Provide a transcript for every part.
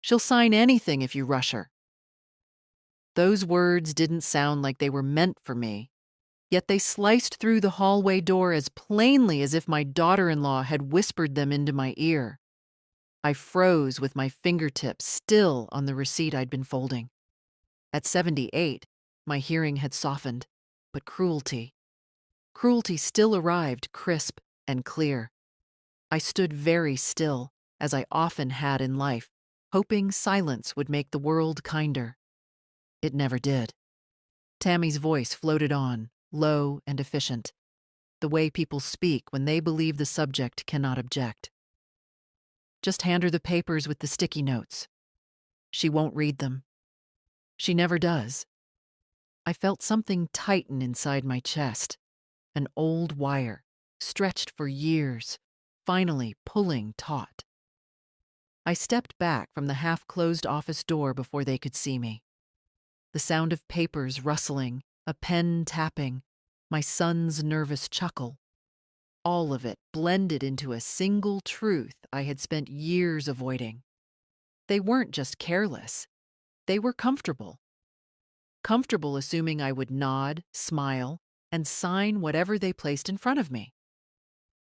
She'll sign anything if you rush her." Those words didn't sound like they were meant for me, yet they sliced through the hallway door as plainly as if my daughter-in-law had whispered them into my ear. I froze with my fingertips still on the receipt I'd been folding. At 78, my hearing had softened, but cruelty still arrived crisp and clear. I stood very still, as I often had in life, hoping silence would make the world kinder. It never did. Tammy's voice floated on, low and efficient, the way people speak when they believe the subject cannot object. "Just hand her the papers with the sticky notes. She won't read them. She never does." I felt something tighten inside my chest, an old wire, stretched for years, finally pulling taut. I stepped back from the half-closed office door before they could see me. The sound of papers rustling, a pen tapping, my son's nervous chuckle. All of it blended into a single truth I had spent years avoiding. They weren't just careless. They were comfortable. Comfortable assuming I would nod, smile, and sign whatever they placed in front of me.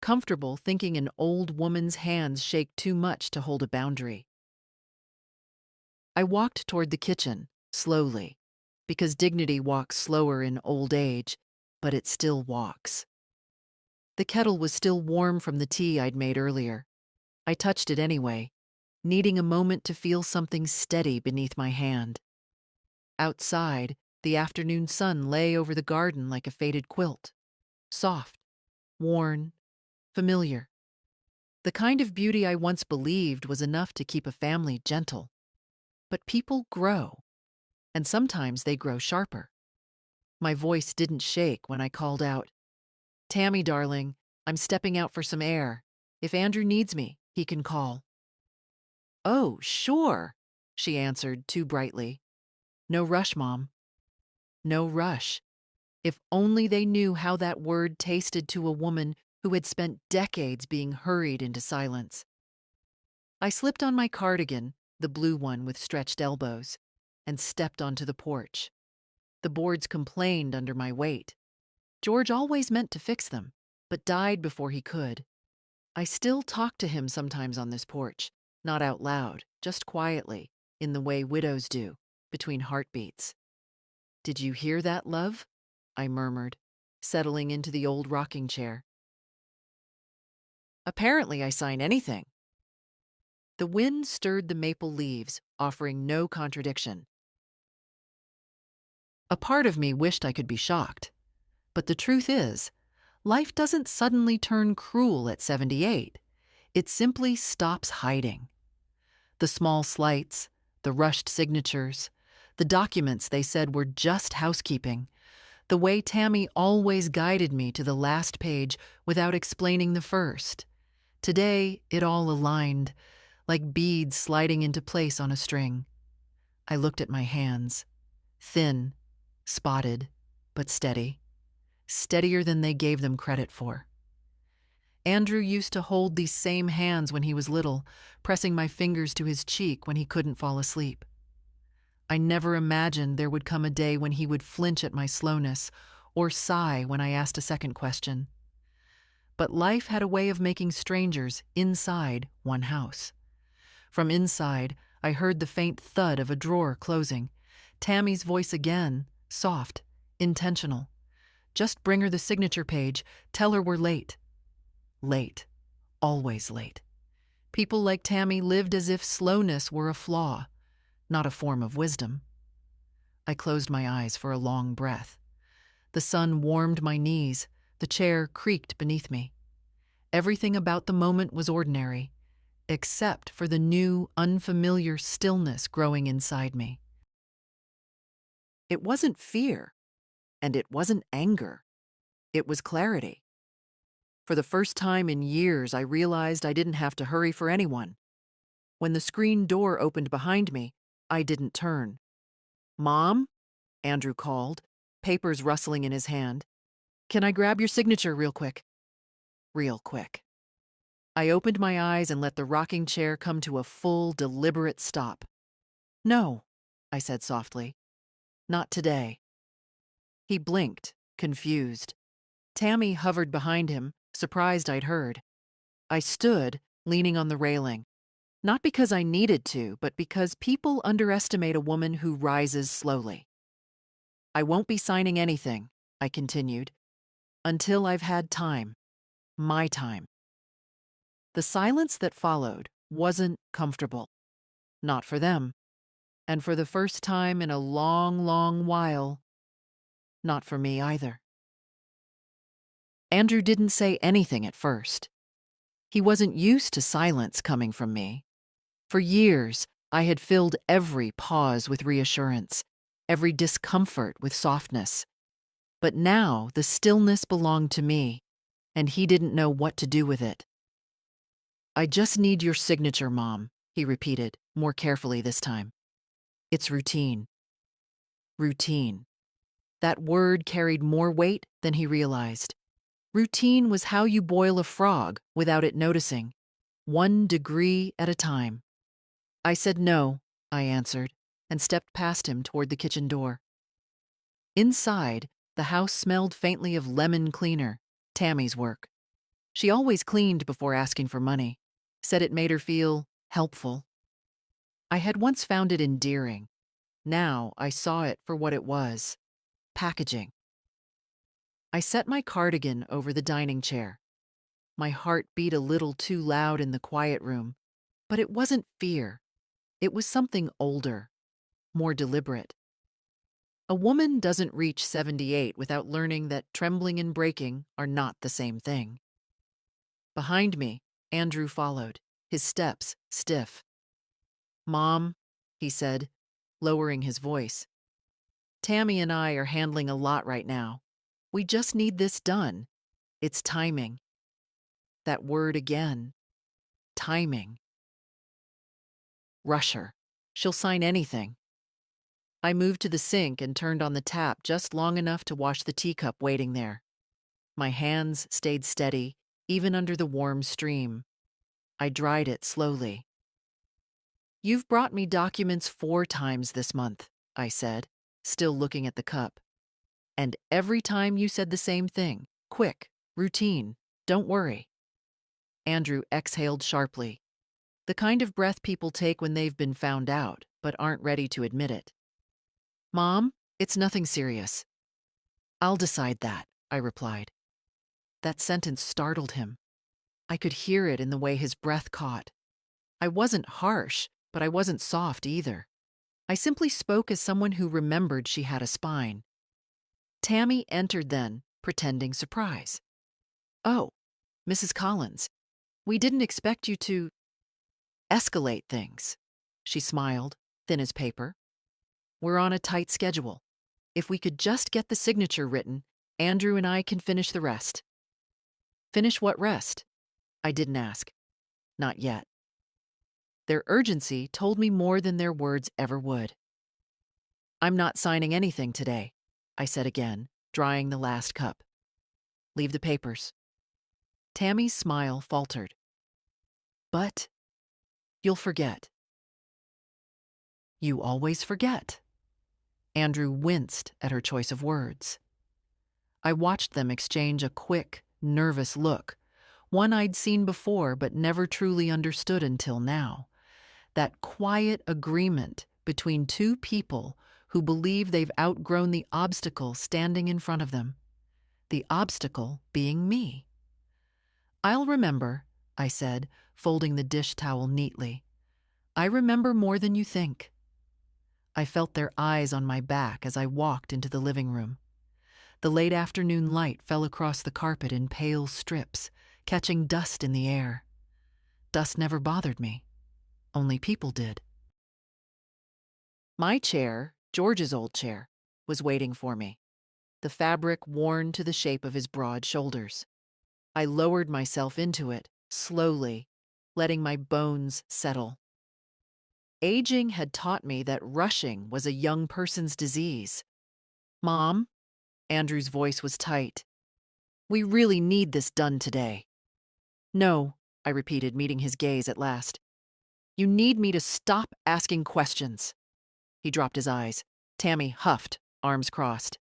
Comfortable thinking an old woman's hands shake too much to hold a boundary. I walked toward the kitchen, slowly, because dignity walks slower in old age, but it still walks. The kettle was still warm from the tea I'd made earlier. I touched it anyway, needing a moment to feel something steady beneath my hand. Outside, the afternoon sun lay over the garden like a faded quilt. Soft, worn, familiar. The kind of beauty I once believed was enough to keep a family gentle. But people grow, and sometimes they grow sharper. My voice didn't shake when I called out, "Tammy, darling, I'm stepping out for some air. If Andrew needs me, he can call." "Oh, sure," she answered too brightly. "No rush, Mom." No rush. If only they knew how that word tasted to a woman who had spent decades being hurried into silence. I slipped on my cardigan, the blue one with stretched elbows, and stepped onto the porch. The boards complained under my weight. George always meant to fix them, but died before he could. I still talk to him sometimes on this porch, not out loud, just quietly, in the way widows do, between heartbeats. "Did you hear that, love?" I murmured, settling into the old rocking chair. "Apparently I sign anything." The wind stirred the maple leaves, offering no contradiction. A part of me wished I could be shocked. But the truth is, life doesn't suddenly turn cruel at 78. It simply stops hiding. The small slights, the rushed signatures, the documents they said were just housekeeping, the way Tammy always guided me to the last page without explaining the first. Today, it all aligned, like beads sliding into place on a string. I looked at my hands. Thin, spotted, but steady. Steadier than they gave them credit for. Andrew used to hold these same hands when he was little, pressing my fingers to his cheek when he couldn't fall asleep. I never imagined there would come a day when he would flinch at my slowness or sigh when I asked a second question. But life had a way of making strangers inside one house. From inside, I heard the faint thud of a drawer closing. Tammy's voice again, soft, intentional. "Just bring her the signature page. Tell her we're late." Late. Always late. People like Tammy lived as if slowness were a flaw, not a form of wisdom. I closed my eyes for a long breath. The sun warmed my knees. The chair creaked beneath me. Everything about the moment was ordinary, except for the new, unfamiliar stillness growing inside me. It wasn't fear, and it wasn't anger. It was clarity. For the first time in years, I realized I didn't have to hurry for anyone. When the screen door opened behind me, I didn't turn. "Mom?" Andrew called, papers rustling in his hand. "Can I grab your signature real quick?" Real quick. I opened my eyes and let the rocking chair come to a full, deliberate stop. "No," I said softly. "Not today." He blinked, confused. Tammy hovered behind him, surprised I'd heard. I stood, leaning on the railing. Not because I needed to, but because people underestimate a woman who rises slowly. "I won't be signing anything," I continued, "until I've had time. My time." The silence that followed wasn't comfortable. Not for them. And for the first time in a long, long while, not for me either. Andrew didn't say anything at first. He wasn't used to silence coming from me. For years, I had filled every pause with reassurance, every discomfort with softness. But now the stillness belonged to me, and he didn't know what to do with it. "I just need your signature, Mom," he repeated, more carefully this time. "It's routine." Routine. That word carried more weight than he realized. Routine was how you boil a frog without it noticing, 1 degree at a time. I said no, I answered, and stepped past him toward the kitchen door. Inside, the house smelled faintly of lemon cleaner, Tammy's work. She always cleaned before asking for money, said it made her feel helpful. I had once found it endearing. Now I saw it for what it was: packaging. I set my cardigan over the dining chair. My heart beat a little too loud in the quiet room, but it wasn't fear. It was something older, more deliberate. A woman doesn't reach 78 without learning that trembling and breaking are not the same thing. Behind me, Andrew followed, his steps stiff. "Mom," he said, lowering his voice, "Tammy and I are handling a lot right now. We just need this done. It's timing." That word again. Timing. Rush her. She'll sign anything. I moved to the sink and turned on the tap just long enough to wash the teacup waiting there. My hands stayed steady, even under the warm stream. I dried it slowly. "You've brought me documents 4 times this month," I said, still looking at the cup. "And every time you said the same thing: quick, routine, don't worry." Andrew exhaled sharply, the kind of breath people take when they've been found out, but aren't ready to admit it. "Mom, it's nothing serious." "I'll decide that," I replied. That sentence startled him. I could hear it in the way his breath caught. I wasn't harsh, but I wasn't soft either. I simply spoke as someone who remembered she had a spine. Tammy entered then, pretending surprise. "Oh, Mrs. Collins, we didn't expect you to escalate things." She smiled, thin as paper. "We're on a tight schedule. If we could just get the signature written, Andrew and I can finish the rest." "Finish what rest?" I didn't ask. Not yet. Their urgency told me more than their words ever would. "I'm not signing anything today," I said again, drying the last cup. "Leave the papers." Tammy's smile faltered. "But you'll forget." "You always forget." Andrew winced at her choice of words. I watched them exchange a quick, nervous look, one I'd seen before but never truly understood until now. That quiet agreement between 2 people who believe they've outgrown the obstacle standing in front of them. The obstacle being me. "I'll remember," I said, folding the dish towel neatly. "I remember more than you think." I felt their eyes on my back as I walked into the living room. The late afternoon light fell across the carpet in pale strips, catching dust in the air. Dust never bothered me. Only people did. My chair, George's old chair, was waiting for me, the fabric worn to the shape of his broad shoulders. I lowered myself into it, slowly, letting my bones settle. Aging had taught me that rushing was a young person's disease. "Mom," Andrew's voice was tight, "we really need this done today." "No," I repeated, meeting his gaze at last. You need me to stop asking questions. He dropped his eyes. Tammy huffed, arms crossed.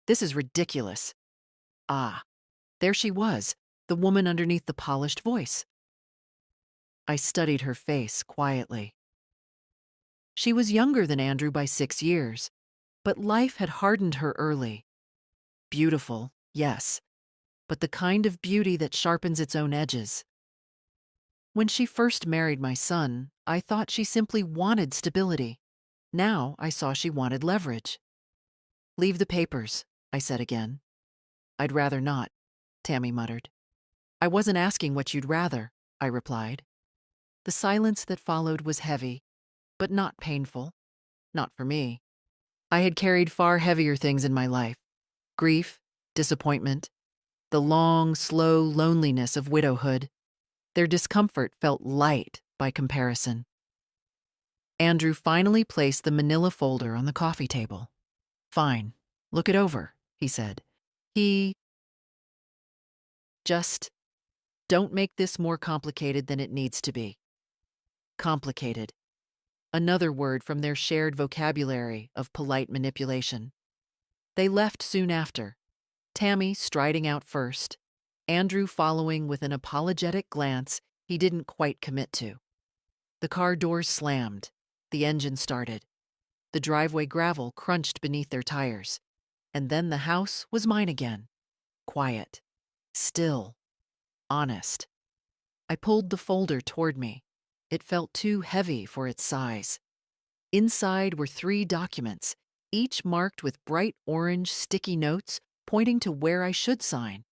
This is ridiculous. Ah, there she was, the woman underneath the polished voice. I studied her face quietly. She was younger than Andrew by 6 years, but life had hardened her early. Beautiful, yes, but the kind of beauty that sharpens its own edges. When she first married my son, I thought she simply wanted stability. Now I saw she wanted leverage. Leave the papers, I said again. I'd rather not, Tammy muttered. I wasn't asking what you'd rather, I replied. The silence that followed was heavy, but not painful. Not for me. I had carried far heavier things in my life. Grief, disappointment, the long, slow loneliness of widowhood. Their discomfort felt light by comparison. Andrew finally placed the manila folder on the coffee table. Fine, look it over, he said. Just don't make this more complicated than it needs to be. Complicated. Another word from their shared vocabulary of polite manipulation. They left soon after, Tammy striding out first, Andrew following with an apologetic glance he didn't quite commit to. The car doors slammed, the engine started. The driveway gravel crunched beneath their tires, and then the house was mine again. Quiet, still, honest. I pulled the folder toward me. It felt too heavy for its size. Inside were 3 documents, each marked with bright orange sticky notes pointing to where I should sign,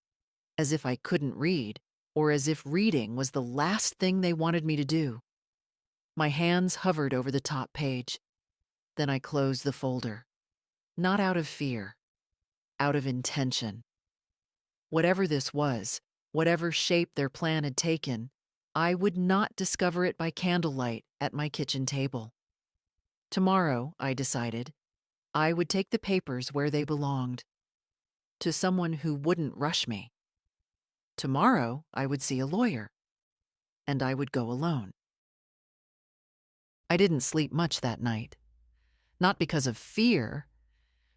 as if I couldn't read, or as if reading was the last thing they wanted me to do. My hands hovered over the top page. Then I closed the folder. Not out of fear, out of intention. Whatever this was, whatever shape their plan had taken, I would not discover it by candlelight at my kitchen table. Tomorrow, I decided, I would take the papers where they belonged, to someone who wouldn't rush me. Tomorrow, I would see a lawyer, and I would go alone. I didn't sleep much that night. Not because of fear.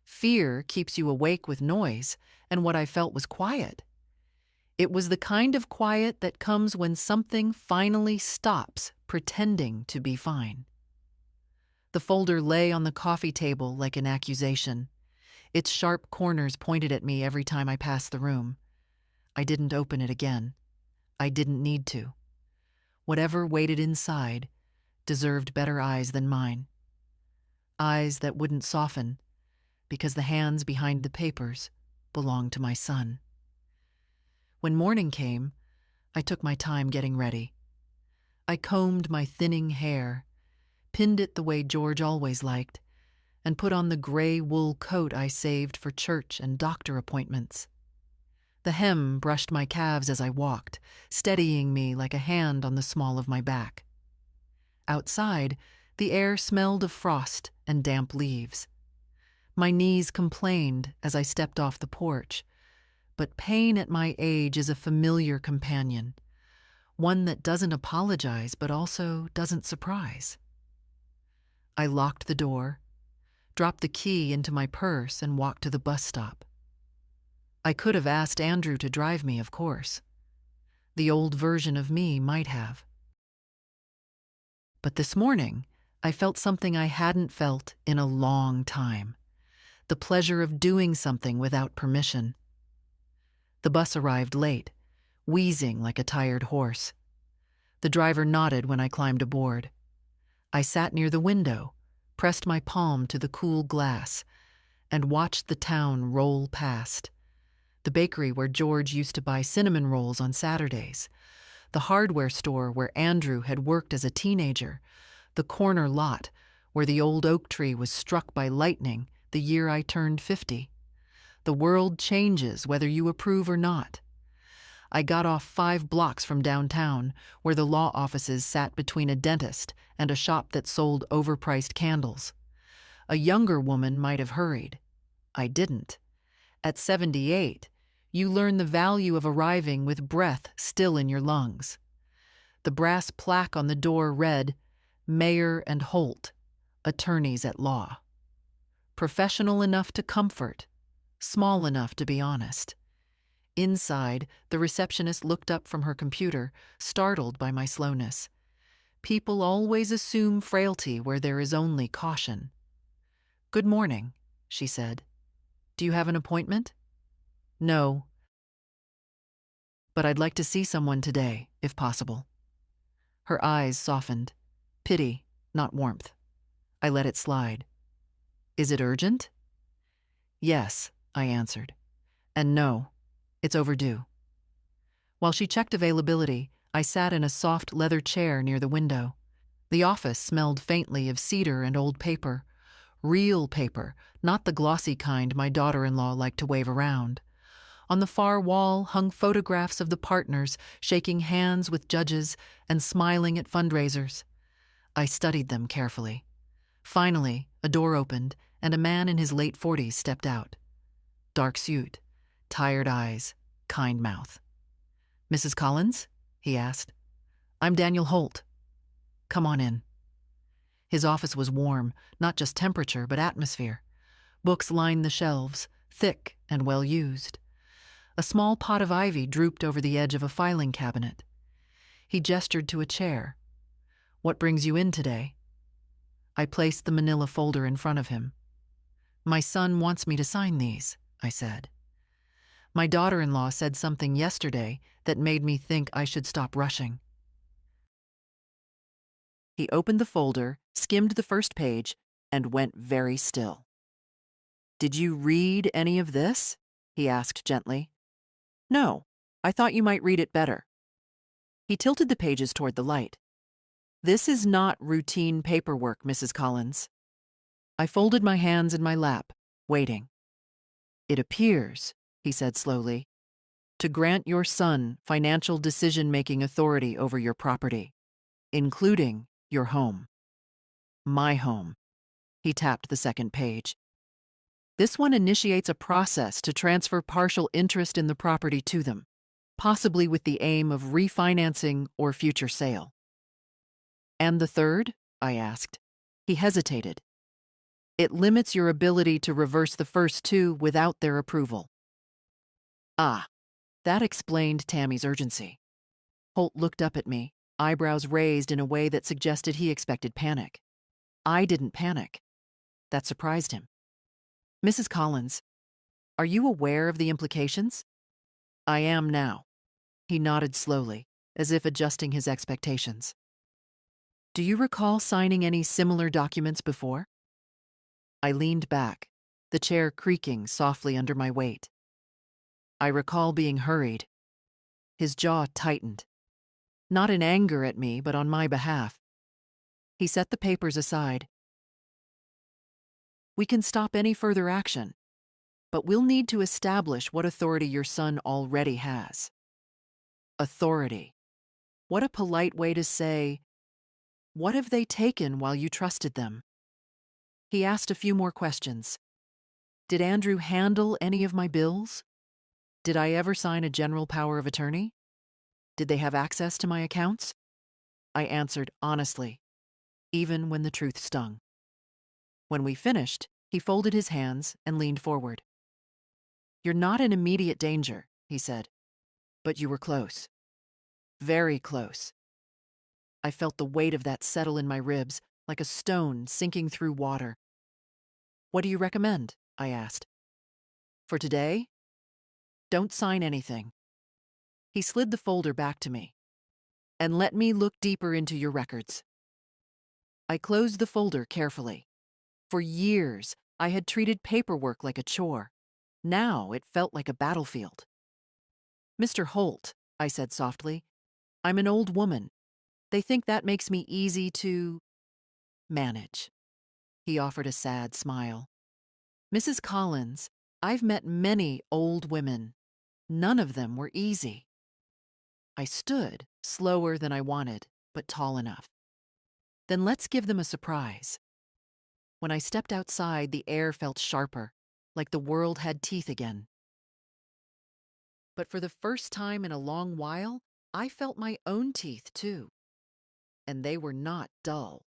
Fear keeps you awake with noise, and what I felt was quiet. It was the kind of quiet that comes when something finally stops pretending to be fine. The folder lay on the coffee table like an accusation. Its sharp corners pointed at me every time I passed the room. I didn't open it again. I didn't need to. Whatever waited inside deserved better eyes than mine. Eyes that wouldn't soften, because the hands behind the papers belonged to my son. When morning came, I took my time getting ready. I combed my thinning hair, pinned it the way George always liked, and put on the gray wool coat I saved for church and doctor appointments. The hem brushed my calves as I walked, steadying me like a hand on the small of my back. Outside, the air smelled of frost and damp leaves. My knees complained as I stepped off the porch, but pain at my age is a familiar companion, one that doesn't apologize but also doesn't surprise. I locked the door, dropped the key into my purse, and walked to the bus stop. I could have asked Andrew to drive me, of course. The old version of me might have. But this morning, I felt something I hadn't felt in a long time. The pleasure of doing something without permission. The bus arrived late, wheezing like a tired horse. The driver nodded when I climbed aboard. I sat near the window, pressed my palm to the cool glass, and watched the town roll past. The bakery where George used to buy cinnamon rolls on Saturdays, the hardware store where Andrew had worked as a teenager, the corner lot where the old oak tree was struck by lightning the year I turned 50. The world changes whether you approve or not. I got off 5 blocks from downtown, where the law offices sat between a dentist and a shop that sold overpriced candles. A younger woman might have hurried. I didn't. At 78, you learn the value of arriving with breath still in your lungs. The brass plaque on the door read, Mayer and Holt, attorneys at law. Professional enough to comfort, small enough to be honest. Inside, the receptionist looked up from her computer, startled by my slowness. People always assume frailty where there is only caution. "Good morning," she said. "Do you have an appointment?" "No, but I'd like to see someone today, if possible." Her eyes softened. Pity, not warmth. I let it slide. "Is it urgent?" "Yes," I answered. "And no, it's overdue." While she checked availability, I sat in a soft leather chair near the window. The office smelled faintly of cedar and old paper. Real paper, not the glossy kind my daughter-in-law liked to wave around. On the far wall hung photographs of the partners shaking hands with judges and smiling at fundraisers. I studied them carefully. Finally, a door opened and a man in his late 40s stepped out. Dark suit, tired eyes, kind mouth. "Mrs. Collins?" he asked. "I'm Daniel Holt." "Come on in." His office was warm, not just temperature, but atmosphere. Books lined the shelves, thick and well used. A small pot of ivy drooped over the edge of a filing cabinet. He gestured to a chair. "What brings you in today?" I placed the manila folder in front of him. "My son wants me to sign these," I said. "My daughter-in-law said something yesterday that made me think I should stop rushing." He opened the folder, skimmed the first page, and went very still. "Did you read any of this?" he asked gently. "No, I thought you might read it better." He tilted the pages toward the light. "This is not routine paperwork, Mrs. Collins." I folded my hands in my lap, waiting. "It appears," he said slowly, "to grant your son financial decision-making authority over your property, including your home. My home." He tapped the second page. "This one initiates a process to transfer partial interest in the property to them, possibly with the aim of refinancing or future sale." "And the third?" I asked. He hesitated. "It limits your ability to reverse the first two without their approval." Ah, that explained Tammy's urgency. Holt looked up at me, eyebrows raised in a way that suggested he expected panic. I didn't panic. That surprised him. "Mrs. Collins, are you aware of the implications?" "I am now." He nodded slowly, as if adjusting his expectations. "Do you recall signing any similar documents before?" I leaned back, the chair creaking softly under my weight. "I recall being hurried." His jaw tightened. Not in anger at me, but on my behalf. He set the papers aside. "We can stop any further action, but we'll need to establish what authority your son already has." Authority. What a polite way to say, "What have they taken while you trusted them?" He asked a few more questions. "Did Andrew handle any of my bills? Did I ever sign a general power of attorney? Did they have access to my accounts?" I answered honestly, even when the truth stung. When we finished, he folded his hands and leaned forward. "You're not in immediate danger," he said, "but you were close. Very close." I felt the weight of that settle in my ribs, like a stone sinking through water. "What do you recommend?" I asked. "For today? Don't sign anything." He slid the folder back to me. "And let me look deeper into your records." I closed the folder carefully. For years, I had treated paperwork like a chore. Now it felt like a battlefield. "Mr. Holt," I said softly, "I'm an old woman. They think that makes me easy to manage." He offered a sad smile. "Mrs. Collins, I've met many old women. None of them were easy." I stood, slower than I wanted, but tall enough. "Then let's give them a surprise." When I stepped outside, the air felt sharper, like the world had teeth again. But for the first time in a long while, I felt my own teeth, too, and they were not dull.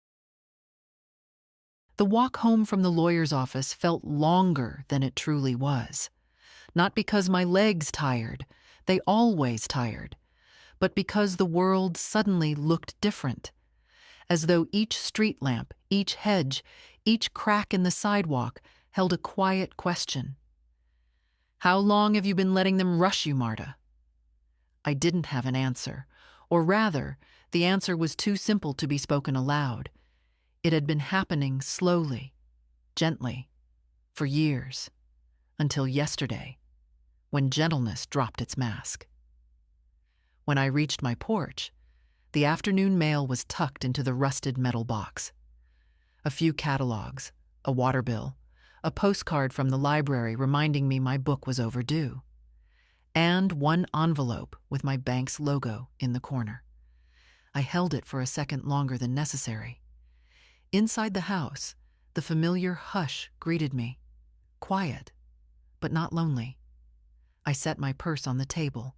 The walk home from the lawyer's office felt longer than it truly was. Not because my legs tired, they always tired, but because the world suddenly looked different, as though each street lamp, each hedge, each crack in the sidewalk held a quiet question. How long have you been letting them rush you, Marta? I didn't have an answer, or rather, the answer was too simple to be spoken aloud. It had been happening slowly, gently, for years, until yesterday, when gentleness dropped its mask. When I reached my porch, the afternoon mail was tucked into the rusted metal box. A few catalogs, a water bill, a postcard from the library reminding me my book was overdue, and one envelope with my bank's logo in the corner. I held it for a second longer than necessary. Inside the house, the familiar hush greeted me, quiet, but not lonely. I set my purse on the table,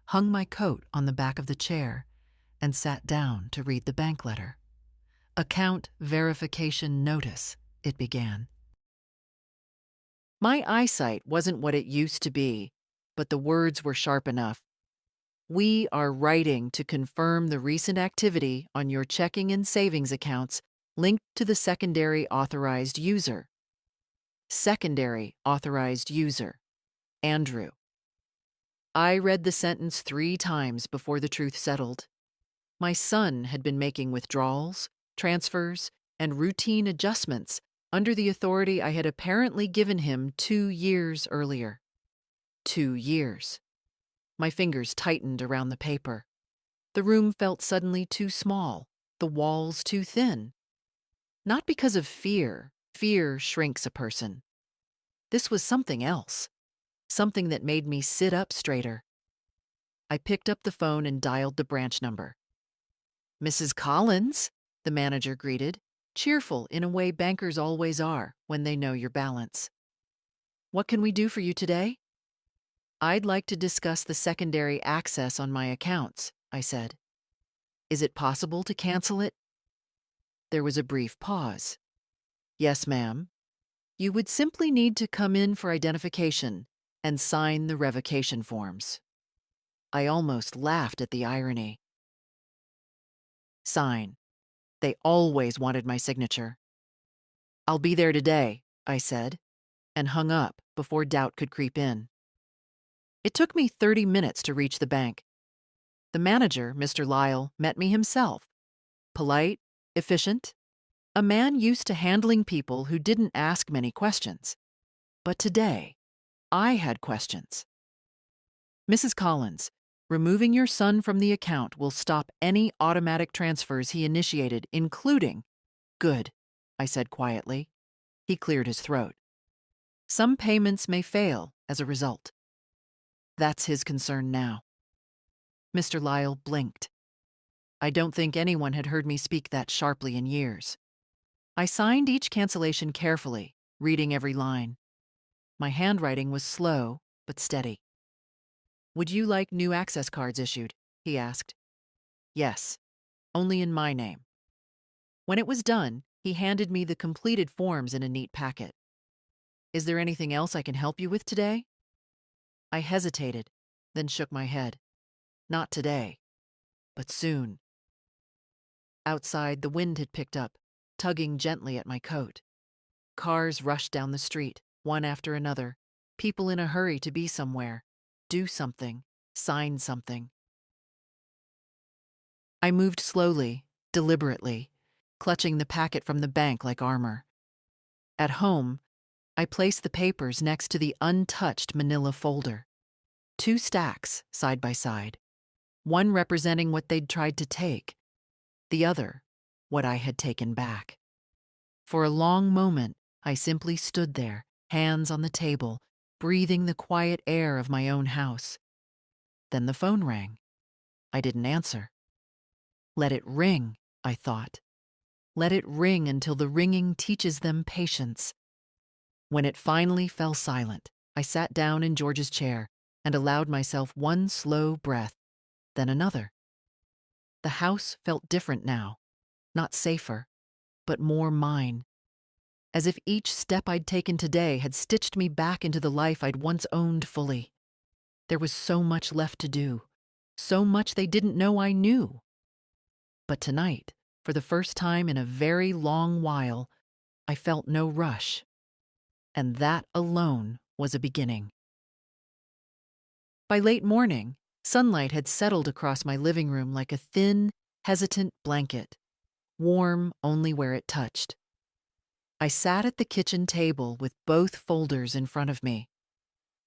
hung my coat on the back of the chair, and sat down to read the bank letter. Account verification notice, it began. My eyesight wasn't what it used to be, but the words were sharp enough. We are writing to confirm the recent activity on your checking and savings accounts linked to the secondary authorized user. Secondary authorized user. Andrew. I read the sentence 3 times before the truth settled. My son had been making withdrawals, transfers, and routine adjustments under the authority I had apparently given him 2 years earlier. 2 years. My fingers tightened around the paper. The room felt suddenly too small, the walls too thin. Not because of fear. Fear shrinks a person. This was something else, something that made me sit up straighter. I picked up the phone and dialed the branch number. Mrs. Collins, the manager greeted, cheerful in a way bankers always are when they know your balance. What can we do for you today? I'd like to discuss the secondary access on my accounts, I said. Is it possible to cancel it? There was a brief pause. Yes, ma'am. You would simply need to come in for identification and sign the revocation forms. I almost laughed at the irony. Sign. They always wanted my signature. I'll be there today, I said, and hung up before doubt could creep in. It took me 30 minutes to reach the bank. The manager, Mr. Lyle, met me himself. Polite, efficient, a man used to handling people who didn't ask many questions. But today, I had questions. Mrs. Collins, removing your son from the account will stop any automatic transfers he initiated, including— Good, I said quietly. He cleared his throat. Some payments may fail as a result. That's his concern now. Mr. Lyle blinked. I don't think anyone had heard me speak that sharply in years. I signed each cancellation carefully, reading every line. My handwriting was slow but steady. Would you like new access cards issued? He asked. Yes, only in my name. When it was done, he handed me the completed forms in a neat packet. Is there anything else I can help you with today? I hesitated, then shook my head. Not today, but soon. Outside, the wind had picked up, tugging gently at my coat. Cars rushed down the street, one after another, people in a hurry to be somewhere, do something, sign something. I moved slowly, deliberately, clutching the packet from the bank like armor. At home, I placed the papers next to the untouched manila folder. 2 stacks, side by side. One representing what they'd tried to take, the other, what I had taken back. For a long moment, I simply stood there, hands on the table, breathing the quiet air of my own house. Then the phone rang. I didn't answer. Let it ring, I thought. Let it ring until the ringing teaches them patience. When it finally fell silent, I sat down in George's chair and allowed myself one slow breath. then another. The house felt different now, not safer, but more mine, as if each step I'd taken today had stitched me back into the life I'd once owned fully. There was so much left to do, so much they didn't know I knew. But tonight, for the first time in a very long while, I felt no rush. And that alone was a beginning. By late morning, sunlight had settled across my living room like a thin, hesitant blanket, warm only where it touched. I sat at the kitchen table with both folders in front of me,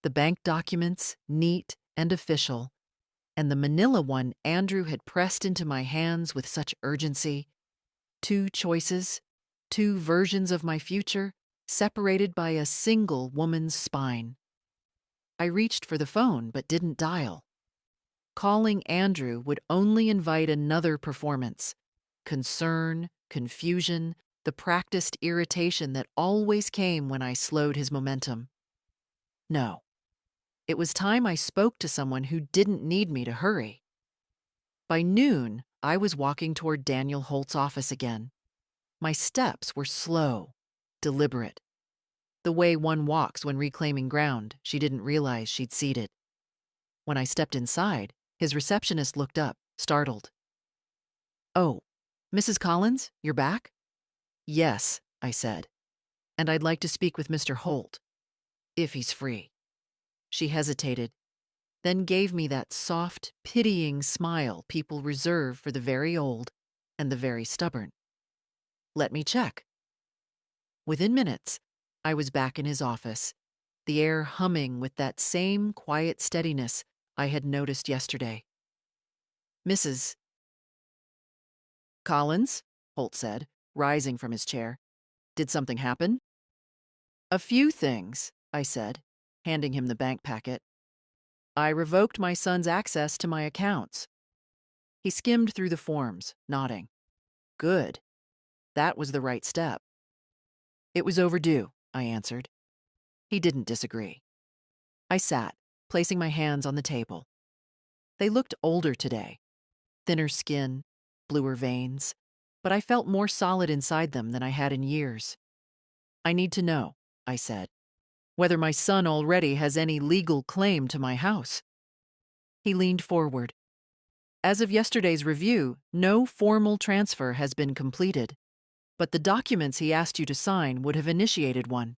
the bank documents neat and official, and the manila one Andrew had pressed into my hands with such urgency. 2 choices, 2 versions of my future, separated by a single woman's spine. I reached for the phone but didn't dial. Calling Andrew would only invite another performance. Concern, confusion, the practiced irritation that always came when I slowed his momentum. No. It was time I spoke to someone who didn't need me to hurry. By noon, I was walking toward Daniel Holt's office again. My steps were slow, deliberate. The way one walks when reclaiming ground she didn't realize she'd ceded. When I stepped inside, his receptionist looked up, startled. "Oh, Mrs. Collins, you're back?" "Yes," I said. "And I'd like to speak with Mr. Holt, if he's free." She hesitated, then gave me that soft, pitying smile people reserve for the very old and the very stubborn. "Let me check." Within minutes, I was back in his office, the air humming with that same quiet steadiness I had noticed yesterday. "Mrs. Collins," Holt said, rising from his chair. "Did something happen?" "A few things," I said, handing him the bank packet. "I revoked my son's access to my accounts." He skimmed through the forms, nodding. "Good. That was the right step." "It was overdue," I answered. He didn't disagree. I sat, placing my hands on the table. They looked older today. Thinner skin, bluer veins, but I felt more solid inside them than I had in years. "I need to know," I said, "whether my son already has any legal claim to my house." He leaned forward. "As of yesterday's review, no formal transfer has been completed, but the documents he asked you to sign would have initiated one.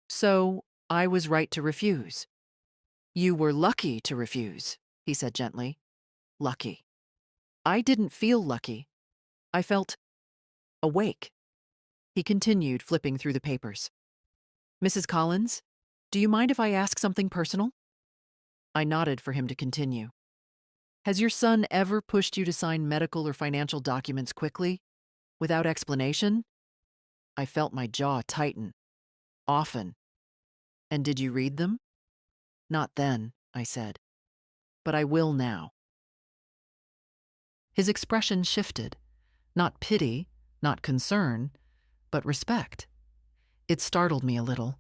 So I was right to refuse." "You were lucky to refuse," he said gently. "Lucky." I didn't feel lucky. I felt awake. He continued, flipping through the papers. "Mrs. Collins, do you mind if I ask something personal?" I nodded for him to continue. "Has your son ever pushed you to sign medical or financial documents quickly, without explanation?" I felt my jaw tighten. "Often." "And did you read them?" "Not then," I said. "But I will now." His expression shifted. Not pity, not concern, but respect. It startled me a little.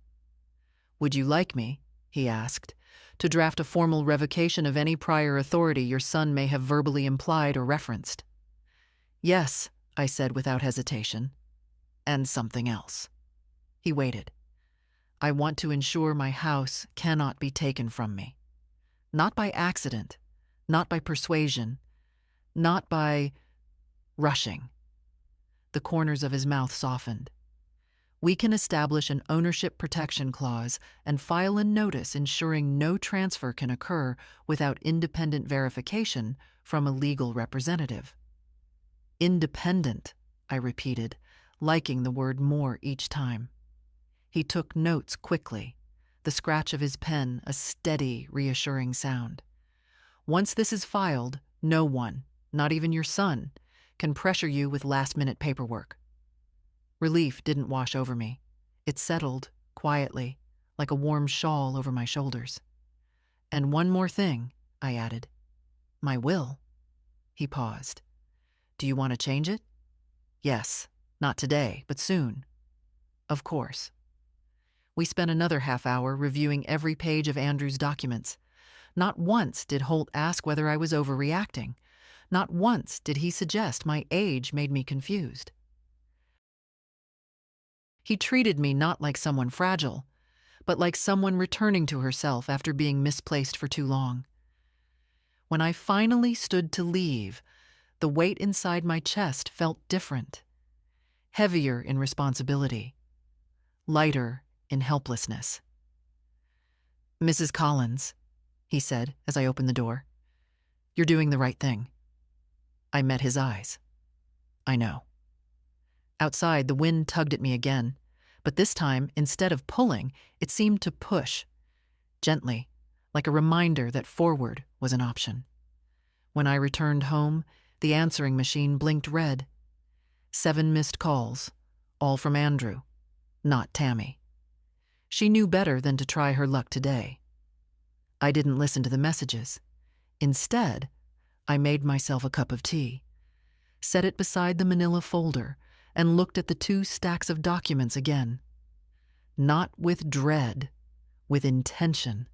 "Would you like me," he asked, "to draft a formal revocation of any prior authority your son may have verbally implied or referenced?" "Yes," I said without hesitation. "And something else." He waited. "I want to ensure my house cannot be taken from me. Not by accident, not by persuasion, not by rushing." The corners of his mouth softened. "We can establish an ownership protection clause and file a notice ensuring no transfer can occur without independent verification from a legal representative." "Independent," I repeated, liking the word more each time. He took notes quickly, the scratch of his pen a steady, reassuring sound. "Once this is filed, no one, not even your son, can pressure you with last-minute paperwork." Relief didn't wash over me. It settled, quietly, like a warm shawl over my shoulders. "And one more thing," I added. "My will." He paused. "Do you want to change it?" "Yes, not today, but soon." "Of course." We spent another half hour reviewing every page of Andrew's documents. Not once did Holt ask whether I was overreacting. Not once did he suggest my age made me confused. He treated me not like someone fragile, but like someone returning to herself after being misplaced for too long. When I finally stood to leave, the weight inside my chest felt different. Heavier in responsibility. Lighter in helplessness. "Mrs. Collins," he said as I opened the door, "you're doing the right thing." I met his eyes. "I know." Outside, the wind tugged at me again, but this time, instead of pulling, it seemed to push, gently, like a reminder that forward was an option. When I returned home, the answering machine blinked red. 7 missed calls, all from Andrew, not Tammy. She knew better than to try her luck today. I didn't listen to the messages. Instead, I made myself a cup of tea, set it beside the manila folder, and looked at the 2 stacks of documents again. Not with dread, with intention.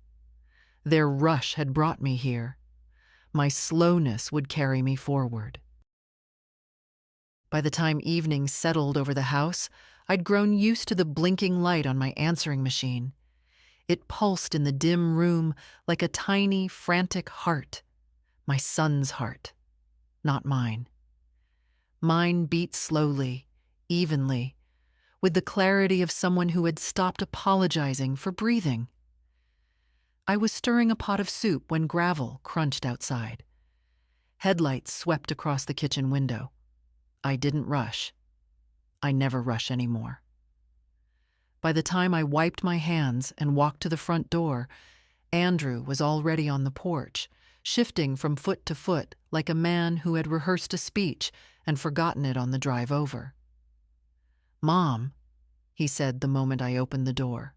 Their rush had brought me here. My slowness would carry me forward. By the time evening settled over the house, I'd grown used to the blinking light on my answering machine. It pulsed in the dim room like a tiny, frantic heart. My son's heart, not mine. Mine beat slowly, evenly, with the clarity of someone who had stopped apologizing for breathing. I was stirring a pot of soup when gravel crunched outside. Headlights swept across the kitchen window. I didn't rush. I never rush anymore. By the time I wiped my hands and walked to the front door, Andrew was already on the porch, shifting from foot to foot like a man who had rehearsed a speech and forgotten it on the drive over. "Mom," he said the moment I opened the door,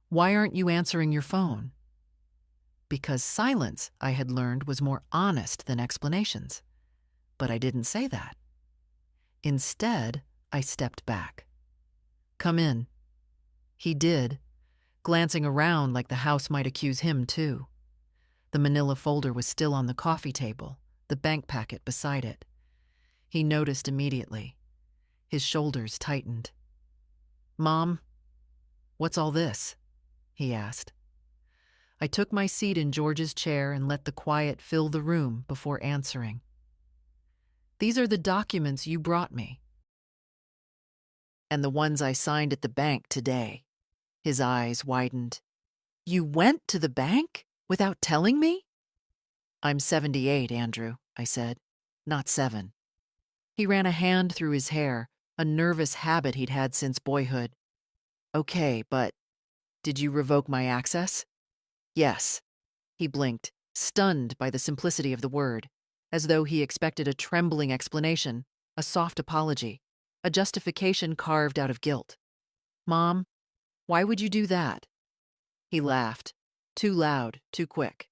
"why aren't you answering your phone?" Because silence, I had learned, was more honest than explanations. But I didn't say that. Instead, I stepped back. "Come in." He did, glancing around like the house might accuse him too. The manila folder was still on the coffee table, the bank packet beside it. He noticed immediately. His shoulders tightened. "Mom, what's all this?" he asked. I took my seat in George's chair and let the quiet fill the room before answering. "These are the documents you brought me. And the ones I signed at the bank today." His eyes widened. "You went to the bank without telling me?" "I'm 78, Andrew," I said, "not 7. He ran a hand through his hair, a nervous habit he'd had since boyhood. "Okay, but did you revoke my access?" "Yes." He blinked, stunned by the simplicity of the word, as though he expected a trembling explanation, a soft apology, a justification carved out of guilt. "Mom, why would you do that?" He laughed, too loud, too quick.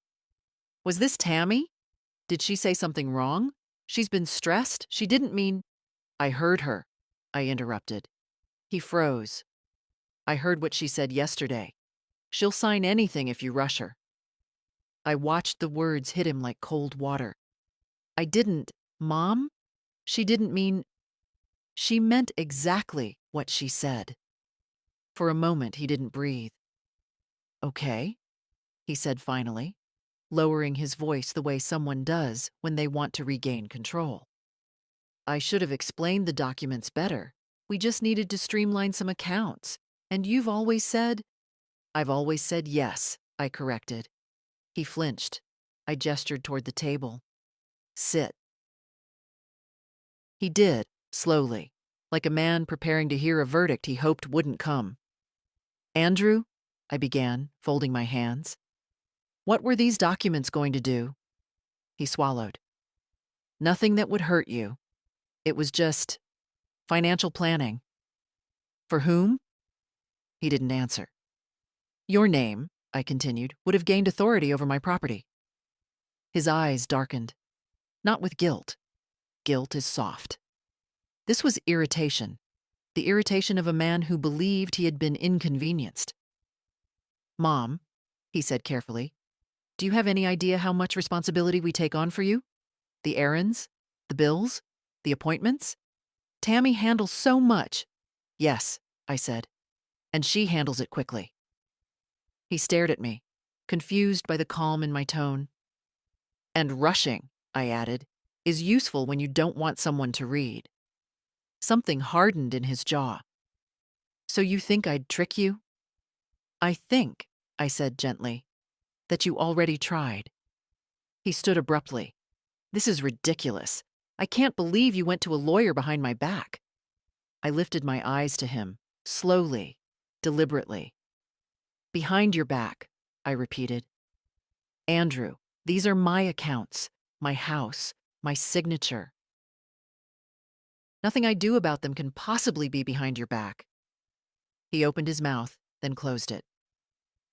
"Was this Tammy? Did she say something wrong? She's been stressed. She didn't mean—" "I heard her," I interrupted. He froze. "I heard what she said yesterday. She'll sign anything if you rush her." I watched the words hit him like cold water. "I didn't, Mom. She didn't mean—" "She meant exactly what she said." For a moment, he didn't breathe. "Okay," he said finally, lowering his voice the way someone does when they want to regain control. "I should have explained the documents better. We just needed to streamline some accounts. And you've always said—" "I've always said yes," I corrected. He flinched. I gestured toward the table. "Sit." He did, slowly, like a man preparing to hear a verdict he hoped wouldn't come. "Andrew," I began, folding my hands, "what were these documents going to do?" He swallowed. "Nothing that would hurt you. It was just financial planning." "For whom?" He didn't answer. "Your name," I continued, "would have gained authority over my property." His eyes darkened. Not with guilt. Guilt is soft. This was irritation. The irritation of a man who believed he had been inconvenienced. "Mom," he said carefully, Do you have any idea how much responsibility we take on for you? The errands? The bills? The appointments? Tammy handles so much. Yes, I said, and she handles it quickly. He stared at me, confused by the calm in my tone. And rushing, I added, is useful when you don't want someone to read. Something hardened in his jaw. So you think I'd trick you? I think, I said gently, that you already tried. He stood abruptly. This is ridiculous. I can't believe you went to a lawyer behind my back. I lifted my eyes to him, slowly, deliberately. Behind your back, I repeated. Andrew, these are my accounts, my house, my signature. Nothing I do about them can possibly be behind your back. He opened his mouth, then closed it.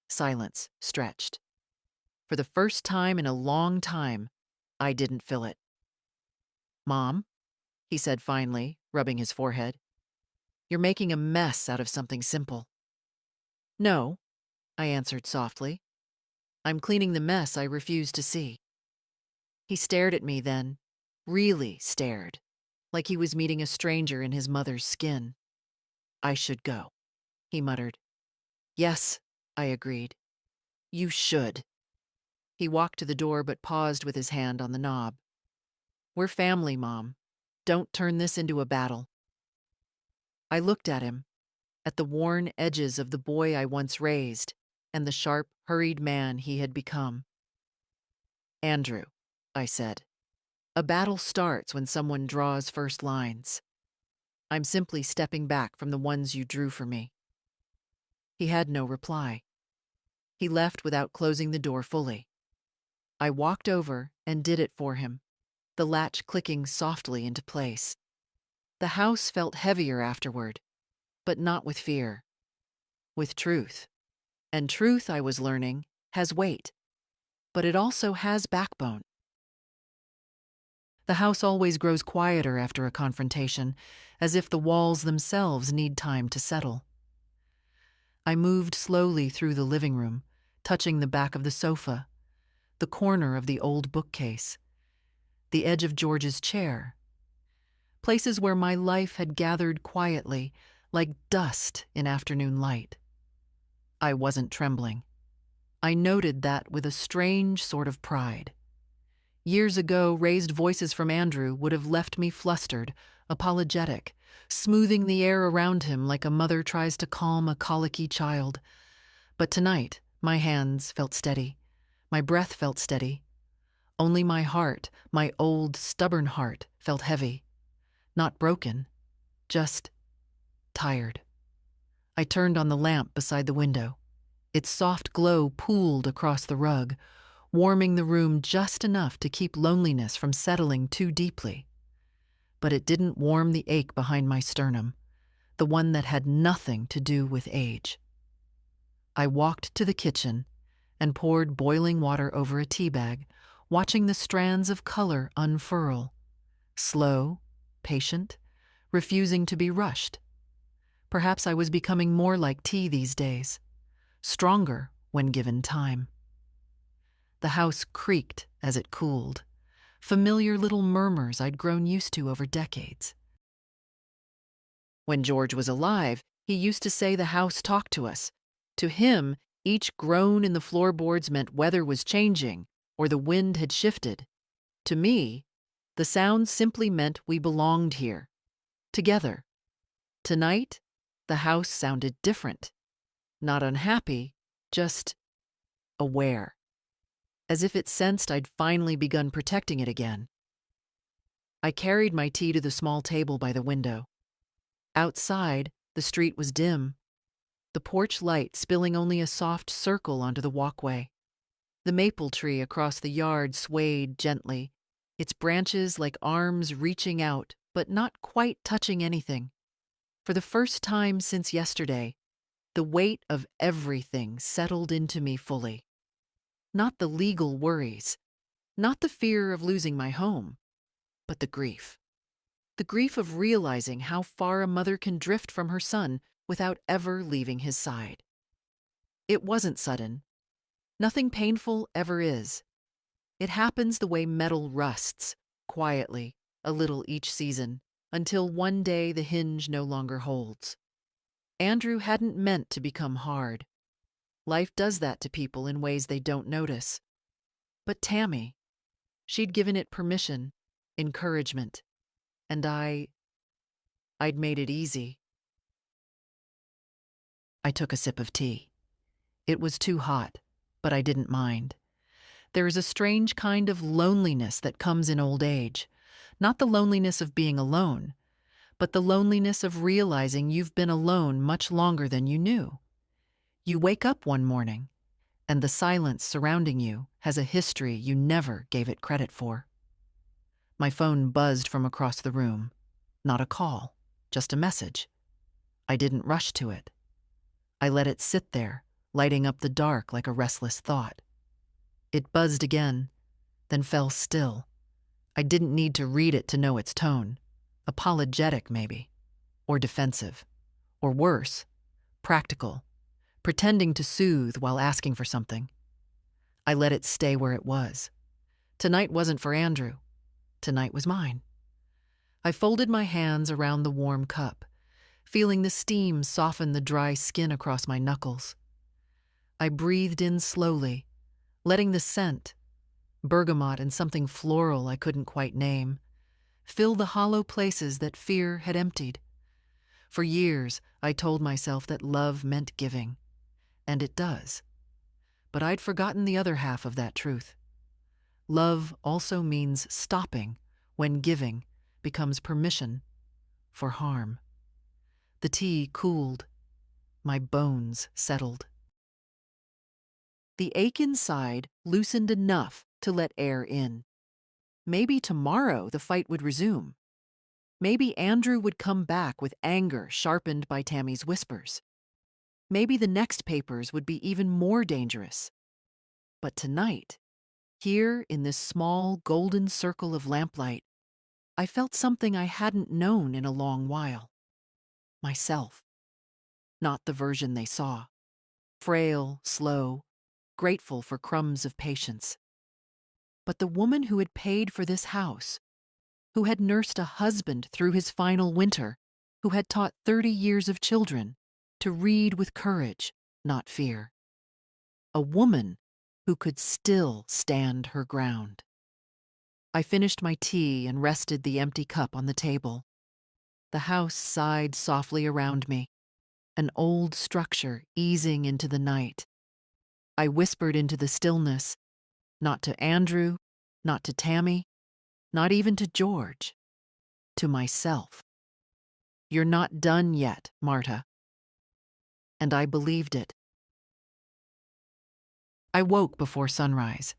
Silence stretched. For the first time in a long time, I didn't fill it. Mom, he said finally, rubbing his forehead, you're making a mess out of something simple. No, I answered softly. I'm cleaning the mess I refuse to see. He stared at me then, really stared, like he was meeting a stranger in his mother's skin. I should go, he muttered. Yes, I agreed. You should. He walked to the door but paused with his hand on the knob. We're family, Mom. Don't turn this into a battle. I looked at him, at the worn edges of the boy I once raised and the sharp, hurried man he had become. Andrew, I said, a battle starts when someone draws first lines. I'm simply stepping back from the ones you drew for me. He had no reply. He left without closing the door fully. I walked over and did it for him, the latch clicking softly into place. The house felt heavier afterward, but not with fear, with truth. And truth, I was learning, has weight, but it also has backbone. The house always grows quieter after a confrontation, as if the walls themselves need time to settle. I moved slowly through the living room, touching the back of the sofa, the corner of the old bookcase, the edge of George's chair, places where my life had gathered quietly, like dust in afternoon light. I wasn't trembling. I noted that with a strange sort of pride. Years ago, raised voices from Andrew would have left me flustered, apologetic, smoothing the air around him like a mother tries to calm a colicky child. But tonight, my hands felt steady. My breath felt steady. Only my heart, my old, stubborn heart, felt heavy. Not broken, just tired. I turned on the lamp beside the window. Its soft glow pooled across the rug, warming the room just enough to keep loneliness from settling too deeply. But it didn't warm the ache behind my sternum, the one that had nothing to do with age. I walked to the kitchen and poured boiling water over a tea bag, watching the strands of color unfurl, slow, patient, refusing to be rushed. Perhaps I was becoming more like tea these days, stronger when given time. The house creaked as it cooled, familiar little murmurs I'd grown used to over decades. When George was alive, he used to say the house talked to us. To him, each groan in the floorboards meant weather was changing or the wind had shifted. To me, the sounds simply meant we belonged here, together. Tonight, the house sounded different. Not unhappy, just aware. As if it sensed I'd finally begun protecting it again. I carried my tea to the small table by the window. Outside, the street was dim, the porch light spilling only a soft circle onto the walkway. The maple tree across the yard swayed gently, its branches like arms reaching out but not quite touching anything. For the first time since yesterday, the weight of everything settled into me fully. Not the legal worries, not the fear of losing my home, but the grief. The grief of realizing how far a mother can drift from her son without ever leaving his side. It wasn't sudden. Nothing painful ever is. It happens the way metal rusts, quietly, a little each season, until one day the hinge no longer holds. Andrew hadn't meant to become hard. Life does that to people in ways they don't notice. But Tammy, she'd given it permission, encouragement, and I'd made it easy. I took a sip of tea. It was too hot, but I didn't mind. There is a strange kind of loneliness that comes in old age. Not the loneliness of being alone, but the loneliness of realizing you've been alone much longer than you knew. You wake up one morning, and the silence surrounding you has a history you never gave it credit for. My phone buzzed from across the room. Not a call, just a message. I didn't rush to it. I let it sit there, lighting up the dark like a restless thought. It buzzed again, then fell still. I didn't need to read it to know its tone. Apologetic, maybe. Or defensive. Or worse, practical. Pretending to soothe while asking for something. I let it stay where it was. Tonight wasn't for Andrew. Tonight was mine. I folded my hands around the warm cup, feeling the steam soften the dry skin across my knuckles. I breathed in slowly, letting the scent, bergamot and something floral I couldn't quite name, fill the hollow places that fear had emptied. For years, I told myself that love meant giving. And it does. But I'd forgotten the other half of that truth. Love also means stopping when giving becomes permission for harm. The tea cooled. My bones settled. The ache inside loosened enough to let air in. Maybe tomorrow the fight would resume. Maybe Andrew would come back with anger sharpened by Tammy's whispers. Maybe the next papers would be even more dangerous. But tonight, here in this small golden circle of lamplight, I felt something I hadn't known in a long while. Myself. Not the version they saw. Frail, slow, grateful for crumbs of patience. But the woman who had paid for this house, who had nursed a husband through his final winter, who had taught 30 years of children to read with courage, not fear. A woman who could still stand her ground. I finished my tea and rested the empty cup on the table. The house sighed softly around me, an old structure easing into the night. I whispered into the stillness, not to Andrew, not to Tammy, not even to George, to myself. You're not done yet, Marta. And I believed it. I woke before sunrise,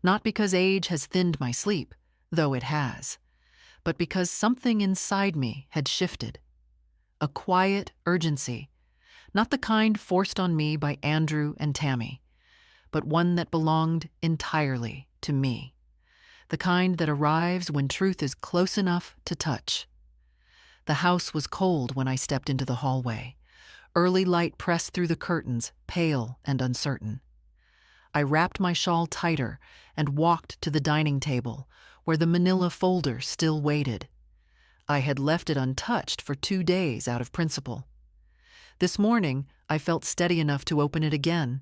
not because age has thinned my sleep, though it has, but because something inside me had shifted. A quiet urgency, not the kind forced on me by Andrew and Tammy, but one that belonged entirely to me, the kind that arrives when truth is close enough to touch. The house was cold when I stepped into the hallway. Early light pressed through the curtains, pale and uncertain. I wrapped my shawl tighter and walked to the dining table, where the manila folder still waited. I had left it untouched for 2 days out of principle. This morning, I felt steady enough to open it again.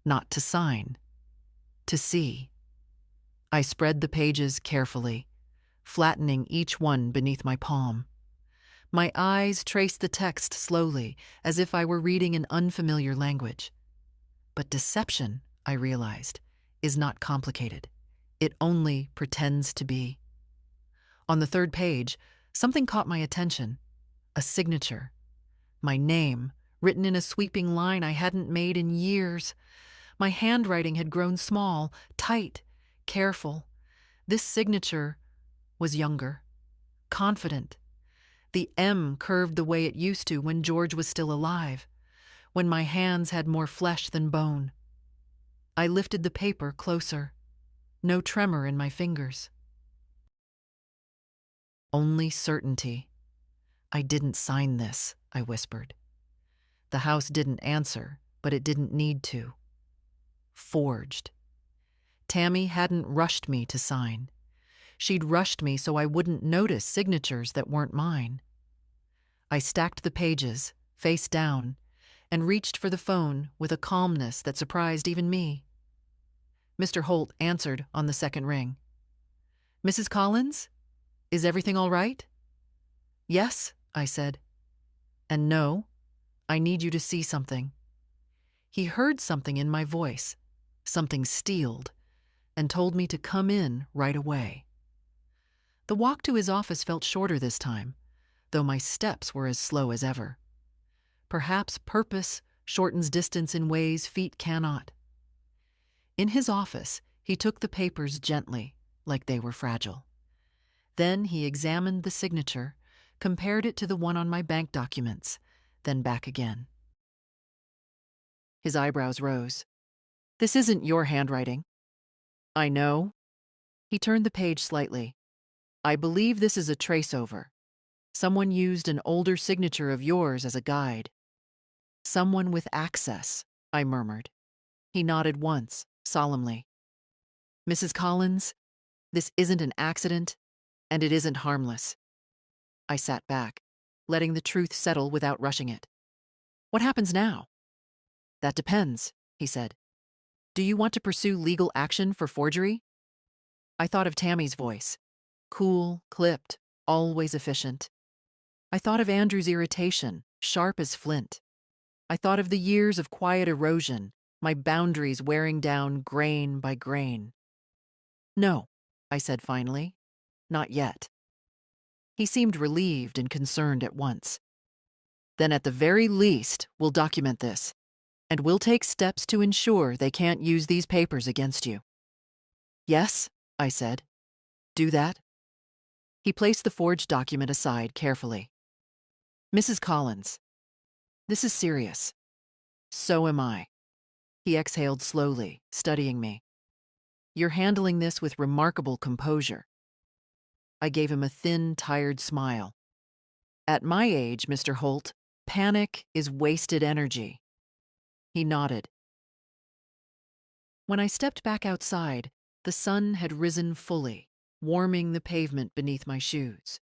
Not to sign. To see. I spread the pages carefully, flattening each one beneath my palm. My eyes traced the text slowly, as if I were reading an unfamiliar language. But deception, I realized, is not complicated. It only pretends to be. On the 3rd page, something caught my attention. A signature. My name, written in a sweeping line I hadn't made in years. My handwriting had grown small, tight, careful. This signature was younger, confident. The M curved the way it used to when George was still alive, when my hands had more flesh than bone. I lifted the paper closer, no tremor in my fingers. Only certainty. I didn't sign this, I whispered. The house didn't answer, but it didn't need to. Forged. Tammy hadn't rushed me to sign. She'd rushed me so I wouldn't notice signatures that weren't mine. I stacked the pages, face down, and reached for the phone with a calmness that surprised even me. Mr. Holt answered on the second ring. "Mrs. Collins? Is everything all right?" "Yes," I said. "And no, I need you to see something." He heard something in my voice, something steeled, and told me to come in right away. The walk to his office felt shorter this time, though my steps were as slow as ever. Perhaps purpose shortens distance in ways feet cannot. In his office, he took the papers gently, like they were fragile. Then he examined the signature, compared it to the one on my bank documents, then back again. His eyebrows rose. "This isn't your handwriting." "I know." He turned the page slightly. "I believe this is a traceover. Someone used an older signature of yours as a guide." "Someone with access," I murmured. He nodded once, solemnly. "Mrs. Collins, this isn't an accident, and it isn't harmless." I sat back, letting the truth settle without rushing it. "What happens now?" "That depends," he said. "Do you want to pursue legal action for forgery?" I thought of Tammy's voice. Cool, clipped, always efficient. I thought of Andrew's irritation, sharp as flint. I thought of the years of quiet erosion, my boundaries wearing down grain by grain. "No," I said finally. "Not yet." He seemed relieved and concerned at once. "Then at the very least, we'll document this, and we'll take steps to ensure they can't use these papers against you." "Yes," I said. "Do that." He placed the forged document aside carefully. "Mrs. Collins, this is serious." "So am I." He exhaled slowly, studying me. "You're handling this with remarkable composure." I gave him a thin, tired smile. "At my age, Mr. Holt, panic is wasted energy." He nodded. When I stepped back outside, the sun had risen fully, warming the pavement beneath my shoes.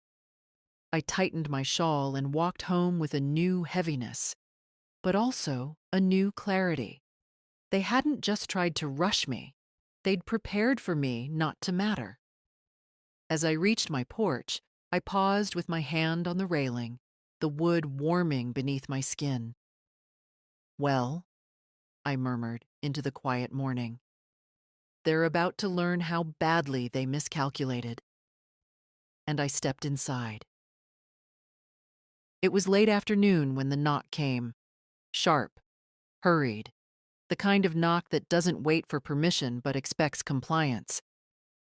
I tightened my shawl and walked home with a new heaviness, but also a new clarity. They hadn't just tried to rush me. They'd prepared for me not to matter. As I reached my porch, I paused with my hand on the railing, the wood warming beneath my skin. "Well," I murmured into the quiet morning. "They're about to learn how badly they miscalculated." And I stepped inside. It was late afternoon when the knock came. Sharp, hurried, the kind of knock that doesn't wait for permission but expects compliance.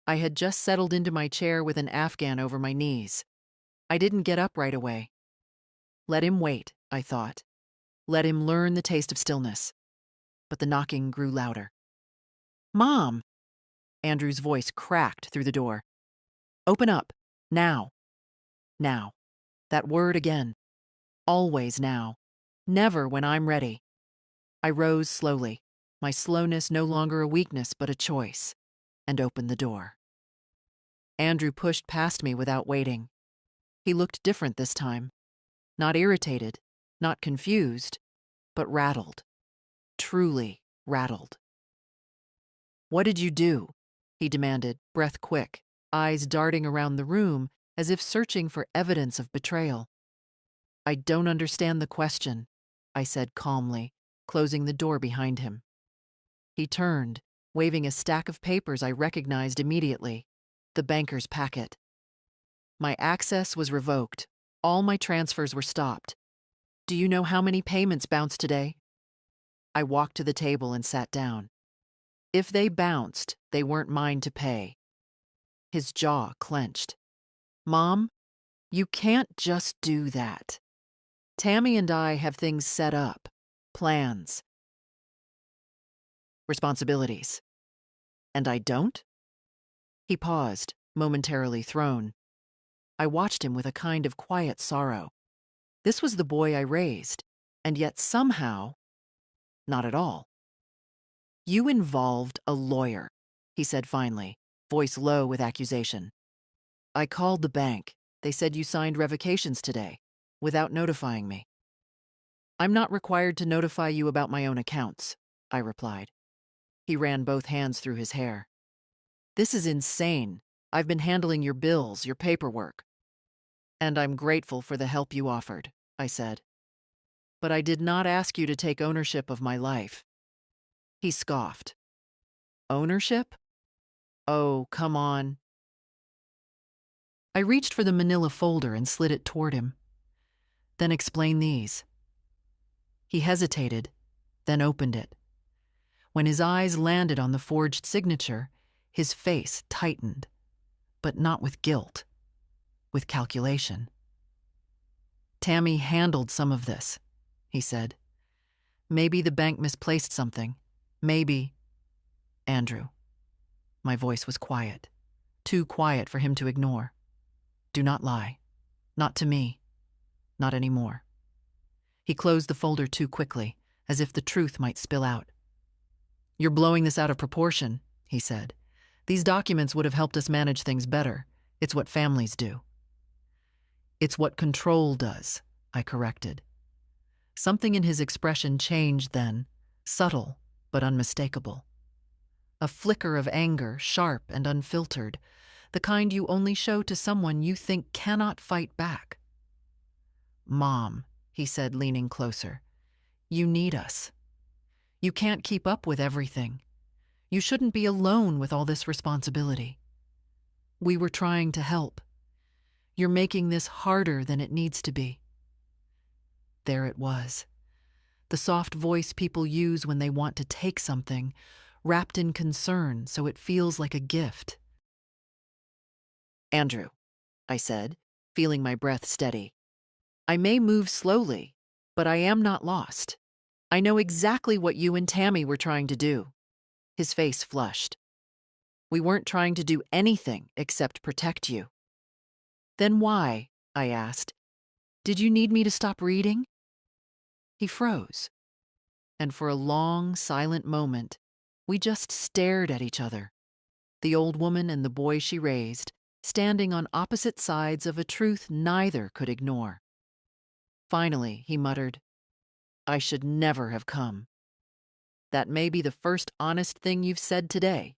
I had just settled into my chair with an Afghan over my knees. I didn't get up right away. Let him wait, I thought. Let him learn the taste of stillness. But the knocking grew louder. "Mom!" Andrew's voice cracked through the door. "Open up. Now." Now. That word again. Always now. Never when I'm ready. I rose slowly, my slowness no longer a weakness but a choice, and opened the door. Andrew pushed past me without waiting. He looked different this time. Not irritated, not confused, but rattled. Truly rattled. "What did you do?" he demanded, breath quick, eyes darting around the room as if searching for evidence of betrayal. "I don't understand the question," I said calmly, closing the door behind him. He turned, waving a stack of papers I recognized immediately, the banker's packet. "My access was revoked. All my transfers were stopped. Do you know how many payments bounced today?" I walked to the table and sat down. If they bounced, they weren't mine to pay. His jaw clenched. "Mom, you can't just do that. Tammy and I have things set up, plans, responsibilities. And I don't?" He paused, momentarily thrown. I watched him with a kind of quiet sorrow. This was the boy I raised, and yet somehow, not at all. You involved a lawyer, he said finally, voice low with accusation. I called the bank. They said you signed revocations today, without notifying me. I'm not required to notify you about my own accounts, I replied. He ran both hands through his hair. This is insane. I've been handling your bills, your paperwork. And I'm grateful for the help you offered, I said. But I did not ask you to take ownership of my life. He scoffed. Ownership? Oh, come on. I reached for the manila folder and slid it toward him. Then explain these. He hesitated, then opened it. When his eyes landed on the forged signature, his face tightened, but not with guilt, with calculation. Tammy handled some of this, he said. Maybe the bank misplaced something. Maybe. Andrew. My voice was quiet, too quiet for him to ignore. Do not lie. Not to me. Not anymore. He closed the folder too quickly, as if the truth might spill out. You're blowing this out of proportion, he said. These documents would have helped us manage things better. It's what families do. It's what control does, I corrected. Something in his expression changed then, subtle but unmistakable. A flicker of anger, sharp and unfiltered, the kind you only show to someone you think cannot fight back. Mom, he said, leaning closer, you need us. You can't keep up with everything. You shouldn't be alone with all this responsibility. We were trying to help. You're making this harder than it needs to be. There it was. The soft voice people use when they want to take something, wrapped in concern so it feels like a gift. Andrew, I said, feeling my breath steady. I may move slowly, but I am not lost. I know exactly what you and Tammy were trying to do. His face flushed. We weren't trying to do anything except protect you. Then why, I asked, did you need me to stop reading? He froze, and for a long, silent moment, we just stared at each other, the old woman and the boy she raised, standing on opposite sides of a truth neither could ignore. Finally, he muttered, I should never have come. That may be the first honest thing you've said today.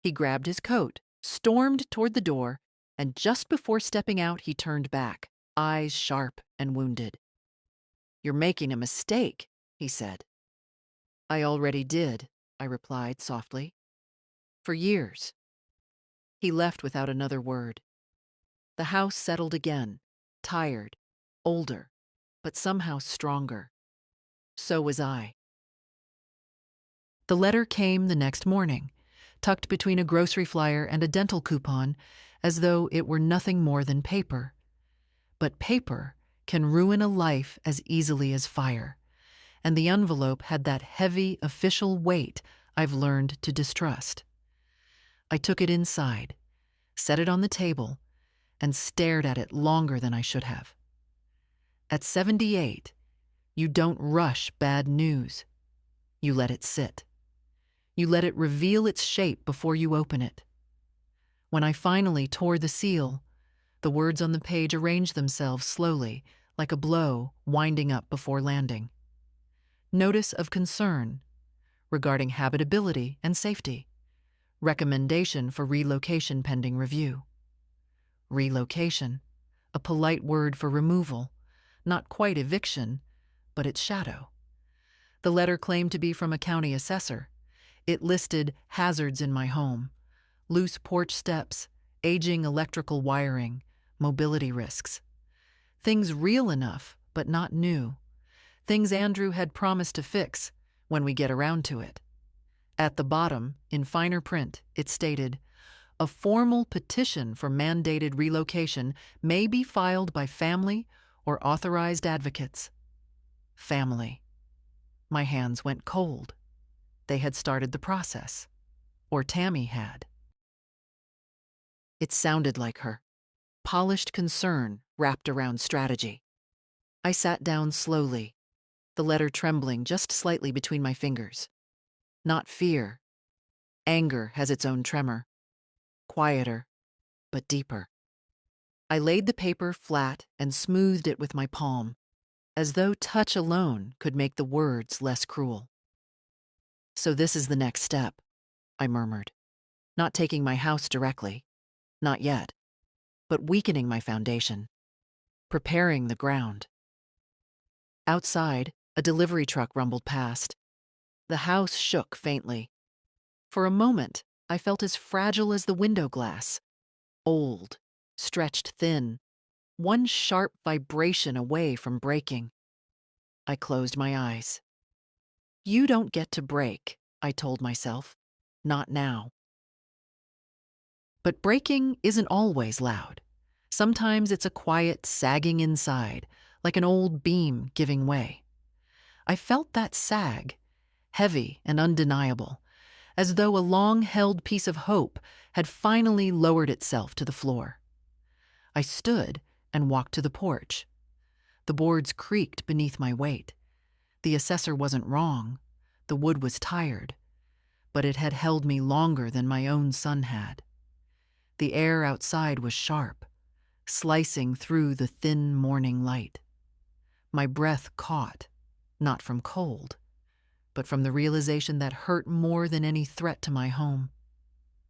He grabbed his coat, stormed toward the door, and just before stepping out, he turned back, eyes sharp and wounded. You're making a mistake, he said. I already did, I replied softly. For years. He left without another word. The house settled again, tired, older, but somehow stronger. So was I. The letter came the next morning, tucked between a grocery flyer and a dental coupon, as though it were nothing more than paper. But paper can ruin a life as easily as fire, and the envelope had that heavy official weight I've learned to distrust. I took it inside, set it on the table, and stared at it longer than I should have. At 78, you don't rush bad news. You let it sit. You let it reveal its shape before you open it. When I finally tore the seal, the words on the page arranged themselves slowly, like a blow winding up before landing. Notice of concern regarding habitability and safety. Recommendation for relocation pending review. Relocation, a polite word for removal, not quite eviction, but its shadow. The letter claimed to be from a county assessor. It listed hazards in my home, loose porch steps, aging electrical wiring, mobility risks. Things real enough, but not new. Things Andrew had promised to fix when we get around to it. At the bottom, in finer print, it stated, a formal petition for mandated relocation may be filed by family or authorized advocates. Family. My hands went cold. They had started the process. Or Tammy had. It sounded like her. Polished concern wrapped around strategy. I sat down slowly, the letter trembling just slightly between my fingers. Not fear. Anger has its own tremor. Quieter, but deeper. I laid the paper flat and smoothed it with my palm, as though touch alone could make the words less cruel. So this is the next step, I murmured, not taking my house directly, not yet, but weakening my foundation, preparing the ground. Outside, a delivery truck rumbled past. The house shook faintly. For a moment, I felt as fragile as the window glass, old, stretched thin, one sharp vibration away from breaking. I closed my eyes. You don't get to break, I told myself. Not now. But breaking isn't always loud. Sometimes it's a quiet sagging inside, like an old beam giving way. I felt that sag, heavy and undeniable, as though a long-held piece of hope had finally lowered itself to the floor. I stood and walked to the porch. The boards creaked beneath my weight. The assessor wasn't wrong. The wood was tired, but it had held me longer than my own son had. The air outside was sharp, slicing through the thin morning light. My breath caught, not from cold, but from the realization that hurt more than any threat to my home.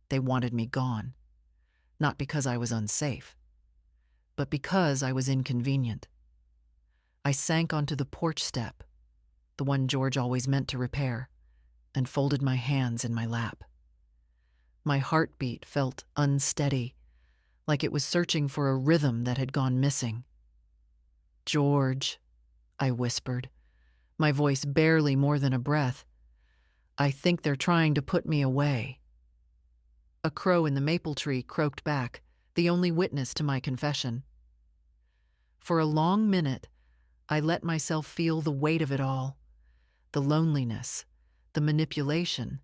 They wanted me gone, not because I was unsafe, but because I was inconvenient. I sank onto the porch step, the one George always meant to repair, and folded my hands in my lap. My heartbeat felt unsteady, like it was searching for a rhythm that had gone missing. "George," I whispered, my voice barely more than a breath. "I think they're trying to put me away." A crow in the maple tree croaked back, the only witness to my confession. For a long minute, I let myself feel the weight of it all, the loneliness, the manipulation,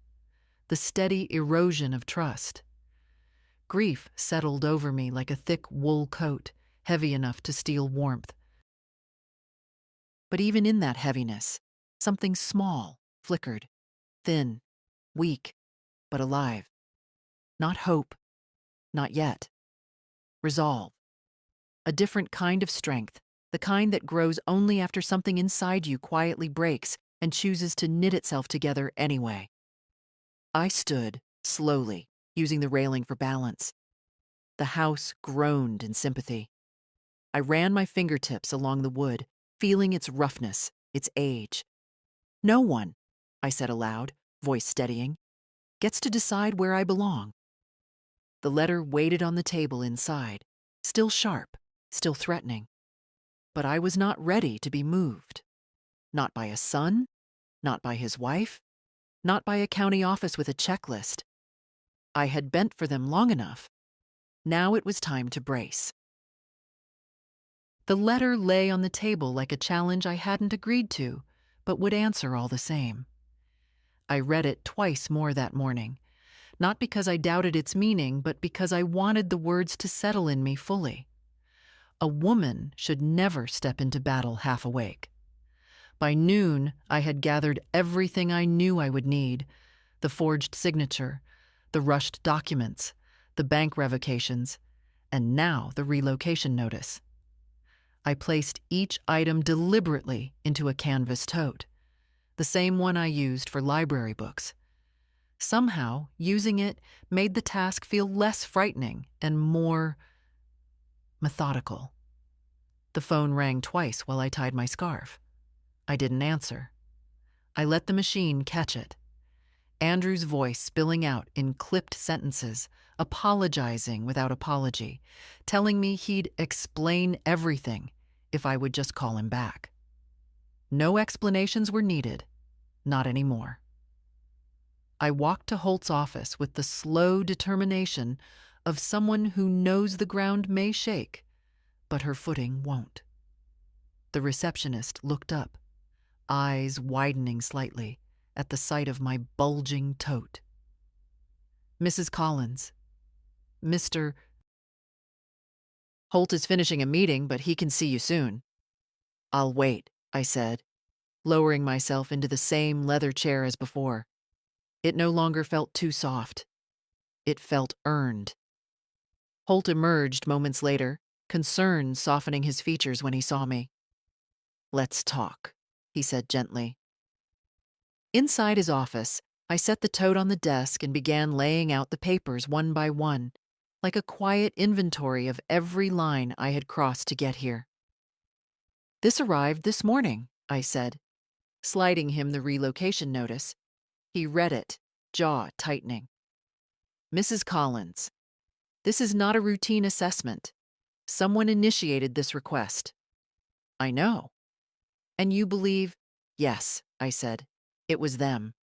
the steady erosion of trust. Grief settled over me like a thick wool coat, heavy enough to steal warmth. But even in that heaviness, something small flickered, thin, weak, but alive. Not hope, not yet. Resolve. A different kind of strength, the kind that grows only after something inside you quietly breaks and chooses to knit itself together anyway. I stood, slowly, using the railing for balance. The house groaned in sympathy. I ran my fingertips along the wood, feeling its roughness, its age. "No one," I said aloud, voice steadying, "gets to decide where I belong." The letter waited on the table inside, still sharp, still threatening. But I was not ready to be moved. Not by a son, not by his wife, not by a county office with a checklist. I had bent for them long enough. Now it was time to brace. The letter lay on the table like a challenge I hadn't agreed to, but would answer all the same. I read it twice more that morning, not because I doubted its meaning, but because I wanted the words to settle in me fully. A woman should never step into battle half awake. By noon, I had gathered everything I knew I would need: the forged signature, the rushed documents, the bank revocations, and now the relocation notice. I placed each item deliberately into a canvas tote, the same one I used for library books. Somehow, using it made the task feel less frightening and more methodical. The phone rang twice while I tied my scarf. I didn't answer. I let the machine catch it. Andrew's voice spilling out in clipped sentences, apologizing without apology, telling me he'd explain everything if I would just call him back. No explanations were needed, not anymore. I walked to Holt's office with the slow determination of someone who knows the ground may shake, but her footing won't. The receptionist looked up, eyes widening slightly at the sight of my bulging tote. "Mrs. Collins, Mr. Holt is finishing a meeting, but he can see you soon." "I'll wait," I said, lowering myself into the same leather chair as before. It no longer felt too soft. It felt earned. Holt emerged moments later, concern softening his features when he saw me. "Let's talk," he said gently. Inside his office, I set the tote on the desk and began laying out the papers one by one, like a quiet inventory of every line I had crossed to get here. "This arrived this morning," I said, sliding him the relocation notice. He read it, jaw tightening. "Mrs. Collins, this is not a routine assessment. Someone initiated this request." "I know." "And you believe—" "Yes," I said. "It was them."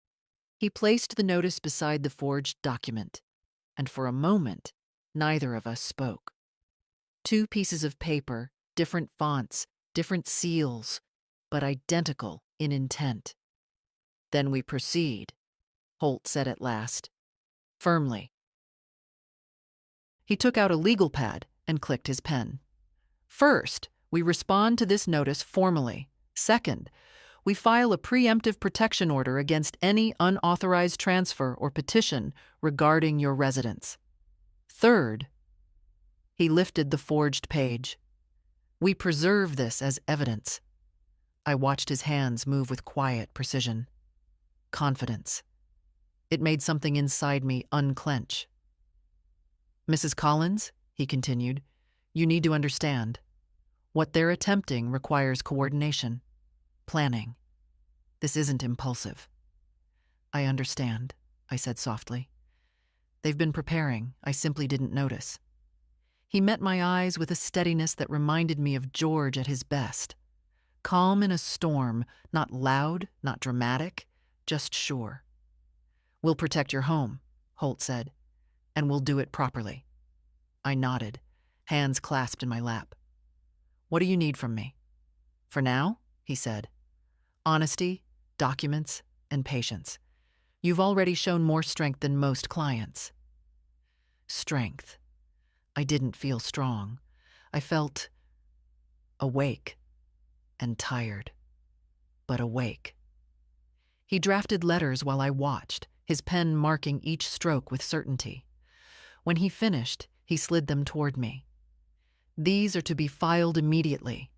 He placed the notice beside the forged document, and for a moment, neither of us spoke. Two pieces of paper, different fonts, different seals, but identical in intent. "Then we proceed," Holt said at last, firmly. He took out a legal pad and clicked his pen. "First, we respond to this notice formally. Second, we file a preemptive protection order against any unauthorized transfer or petition regarding your residence. Third," he lifted the forged page, "we preserve this as evidence." I watched his hands move with quiet precision. Confidence. It made something inside me unclench. "Mrs. Collins," he continued, "you need to understand. What they're attempting requires coordination, planning. This isn't impulsive." "I understand," I said softly. "They've been preparing. I simply didn't notice." He met my eyes with a steadiness that reminded me of George at his best. Calm in a storm, not loud, not dramatic, just sure. "We'll protect your home," Holt said, "and we'll do it properly." I nodded, hands clasped in my lap. "What do you need from me?" "For now," he said, "honesty, documents, and patience. You've already shown more strength than most clients." Strength. I didn't feel strong. I felt awake and tired, but awake. He drafted letters while I watched, his pen marking each stroke with certainty. When he finished, he slid them toward me. "These are to be filed immediately.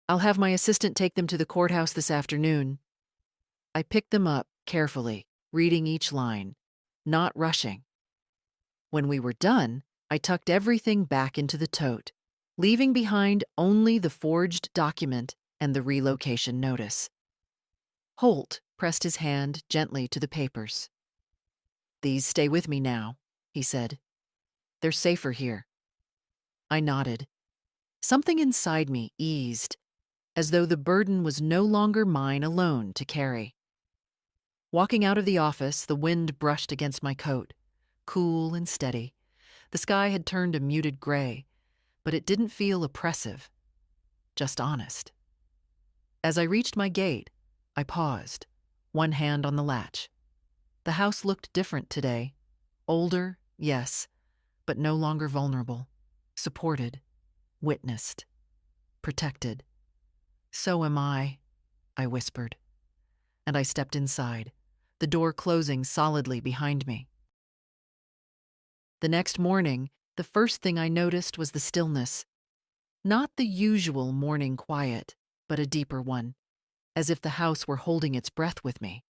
I'll have my assistant take them to the courthouse this afternoon." I picked them up carefully, reading each line, not rushing. When we were done, I tucked everything back into the tote, leaving behind only the forged document and the relocation notice. Holt pressed his hand gently to the papers. "These stay with me now," he said. "They're safer here." I nodded. Something inside me eased, as though the burden was no longer mine alone to carry. Walking out of the office, the wind brushed against my coat, cool and steady. The sky had turned a muted gray, but it didn't feel oppressive, just honest. As I reached my gate, I paused, one hand on the latch. The house looked different today. Older, yes, but no longer vulnerable. Supported, witnessed, protected. "So am I," I whispered. And I stepped inside, the door closing solidly behind me. The next morning, the first thing I noticed was the stillness. Not the usual morning quiet, but a deeper one, as if the house were holding its breath with me.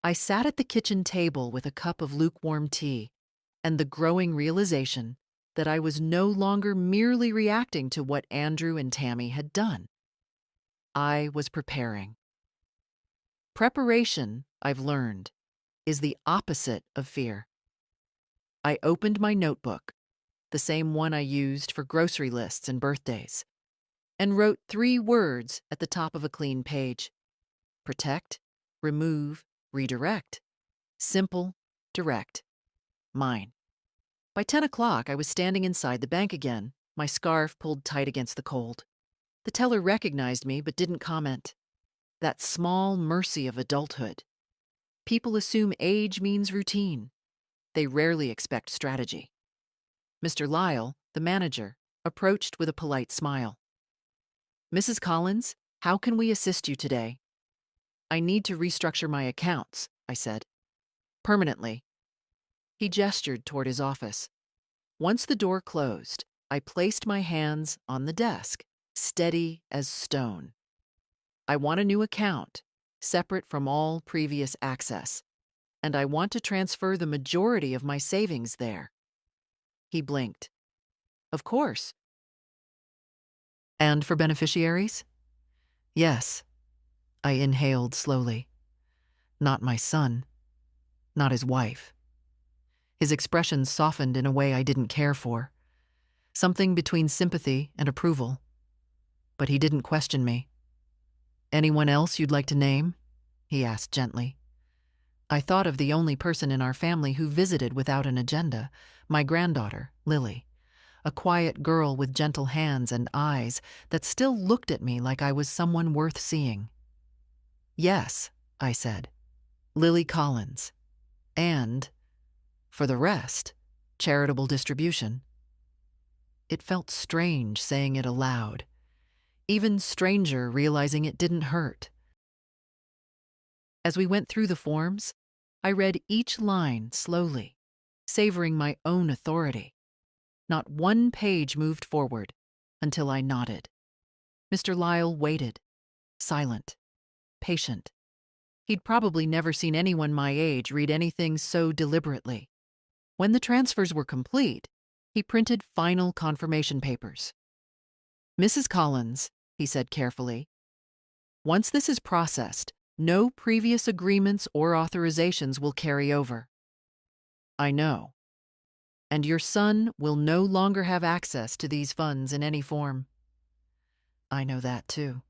I sat at the kitchen table with a cup of lukewarm tea, and the growing realization that I was no longer merely reacting to what Andrew and Tammy had done. I was preparing. Preparation, I've learned, is the opposite of fear. I opened my notebook, the same one I used for grocery lists and birthdays, and wrote 3 words at the top of a clean page: protect, remove, redirect. Simple, direct. Mine. By 10 o'clock, I was standing inside the bank again, my scarf pulled tight against the cold. The teller recognized me but didn't comment. That small mercy of adulthood. People assume age means routine. They rarely expect strategy. Mr. Lyle, the manager, approached with a polite smile. "Mrs. Collins, how can we assist you today?" "I need to restructure my accounts," I said. Permanently. He gestured toward his office. Once the door closed, I placed my hands on the desk, steady as stone. I want a new account, separate from all previous access, and I want to transfer the majority of my savings there. He blinked. Of course. And for beneficiaries? Yes. I inhaled slowly. Not my son. Not his wife. His expression softened in a way I didn't care for. Something between sympathy and approval. But he didn't question me. Anyone else you'd like to name? He asked gently. I thought of the only person in our family who visited without an agenda, my granddaughter, Lily, a quiet girl with gentle hands and eyes that still looked at me like I was someone worth seeing. Yes, I said, Lily Collins. And, for the rest, charitable distribution. It felt strange saying it aloud, even stranger realizing it didn't hurt. As we went through the forms, I read each line slowly, savoring my own authority. Not one page moved forward until I nodded. Mr. Lyle waited, silent, patient. He'd probably never seen anyone my age read anything so deliberately. When the transfers were complete, he printed final confirmation papers. Mrs. Collins, he said carefully, once this is processed, no previous agreements or authorizations will carry over. I know. And your son will no longer have access to these funds in any form. I know that too.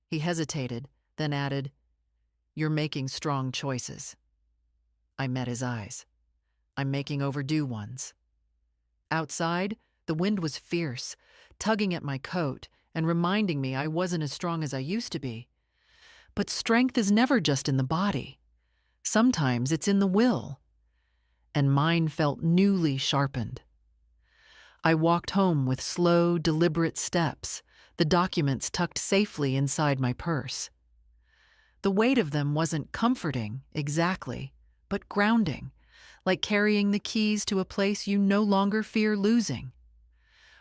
He hesitated, then added, You're making strong choices. I met his eyes. I'm making overdue ones. Outside, the wind was fierce, tugging at my coat and reminding me I wasn't as strong as I used to be. But strength is never just in the body. Sometimes it's in the will. And mine felt newly sharpened. I walked home with slow, deliberate steps, the documents tucked safely inside my purse. The weight of them wasn't comforting, exactly, but grounding, like carrying the keys to a place you no longer fear losing.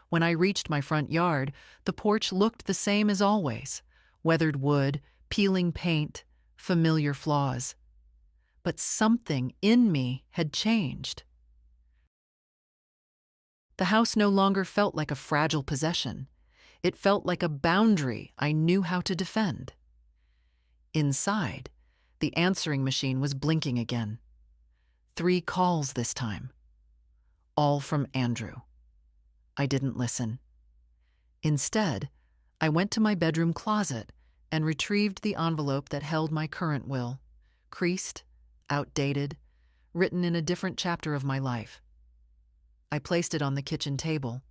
When I reached my front yard, the porch looked the same as always, weathered wood, peeling paint, familiar flaws. But something in me had changed. The house no longer felt like a fragile possession. It felt like a boundary I knew how to defend. Inside, the answering machine was blinking again. 3 calls this time. All from Andrew. I didn't listen. Instead, I went to my bedroom closet and retrieved the envelope that held my current will, creased, outdated, written in a different chapter of my life. I placed it on the kitchen table,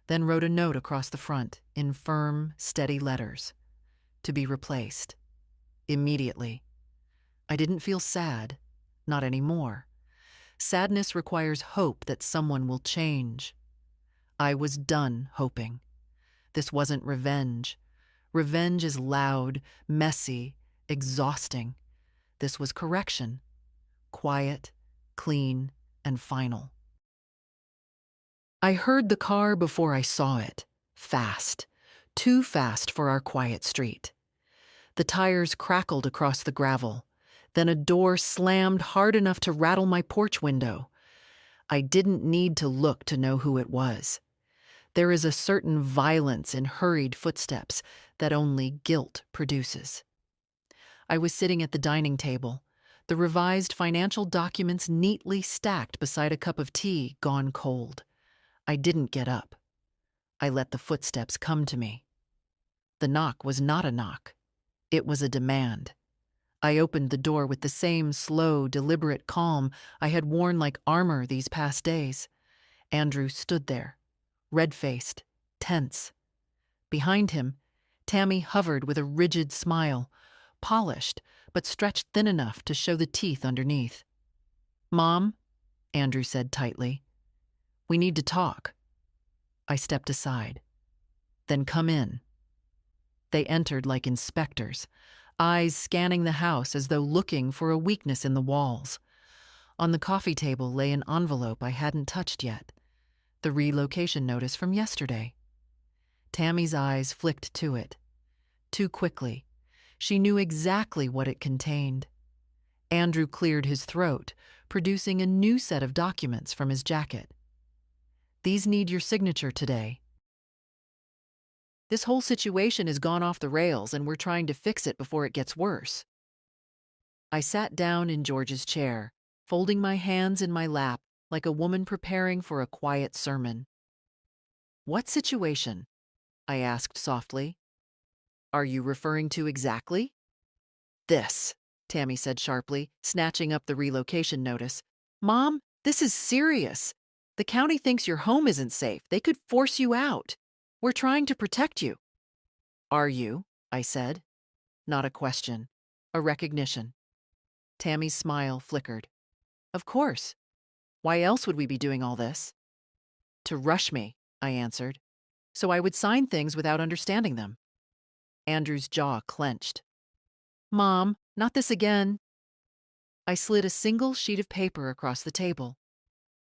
then wrote a note across the front in firm, steady letters. To be replaced. Immediately. I didn't feel sad, not anymore. Sadness requires hope that someone will change. I was done hoping. This wasn't revenge. Revenge is loud, messy, exhausting. This was correction. Quiet, clean, and final. I heard the car before I saw it. Fast. Too fast for our quiet street. The tires crackled across the gravel. Then a door slammed hard enough to rattle my porch window. I didn't need to look to know who it was. There is a certain violence in hurried footsteps that only guilt produces. I was sitting at the dining table, the revised financial documents neatly stacked beside a cup of tea gone cold. I didn't get up. I let the footsteps come to me. The knock was not a knock. It was a demand. I opened the door with the same slow, deliberate calm I had worn like armor these past days. Andrew stood there, red-faced, tense. Behind him, Tammy hovered with a rigid smile, polished but stretched thin enough to show the teeth underneath. "Mom," Andrew said tightly, "we need to talk." I stepped aside. "Then come in." They entered like inspectors, eyes scanning the house as though looking for a weakness in the walls. On the coffee table lay an envelope I hadn't touched yet, the relocation notice from yesterday. Tammy's eyes flicked to it. Too quickly. She knew exactly what it contained. Andrew cleared his throat, producing a new set of documents from his jacket. These need your signature today. This whole situation has gone off the rails and we're trying to fix it before it gets worse. I sat down in George's chair, folding my hands in my lap like a woman preparing for a quiet sermon. What situation? I asked softly. Are you referring to exactly? This, Tammy said sharply, snatching up the relocation notice. Mom, this is serious. The county thinks your home isn't safe. They could force you out. We're trying to protect you. Are you? I said. Not a question, a recognition. Tammy's smile flickered. Of course. Why else would we be doing all this? To rush me, I answered, so I would sign things without understanding them. Andrew's jaw clenched. Mom, not this again. I slid a single sheet of paper across the table.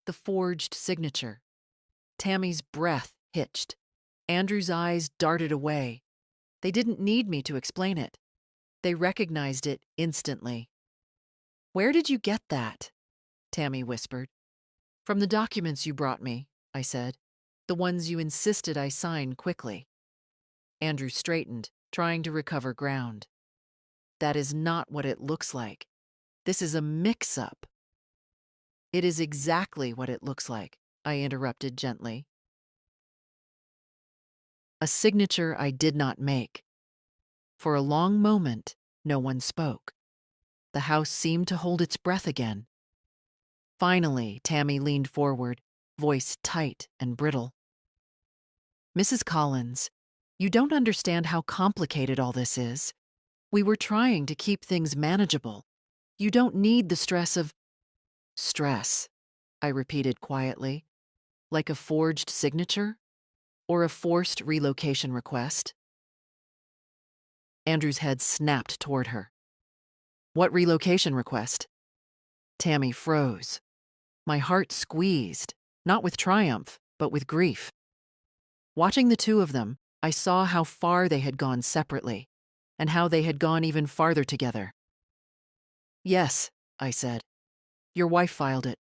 The forged signature. Tammy's breath hitched. Andrew's eyes darted away. They didn't need me to explain it. They recognized it instantly. Where did you get that? Tammy whispered. From the documents you brought me, I said. The ones you insisted I sign quickly. Andrew straightened, trying to recover ground. That is not what it looks like. This is a mix-up. It is exactly what it looks like, I interrupted gently. A signature I did not make. For a long moment, no one spoke. The house seemed to hold its breath again. Finally, Tammy leaned forward, voice tight and brittle. Mrs. Collins, you don't understand how complicated all this is. We were trying to keep things manageable. You don't need the stress of... Stress, I repeated quietly. Like a forged signature? Or a forced relocation request? Andrew's head snapped toward her. What relocation request? Tammy froze. My heart squeezed, not with triumph, but with grief. Watching the two of them, I saw how far they had gone separately, and how they had gone even farther together. Yes, I said. Your wife filed it.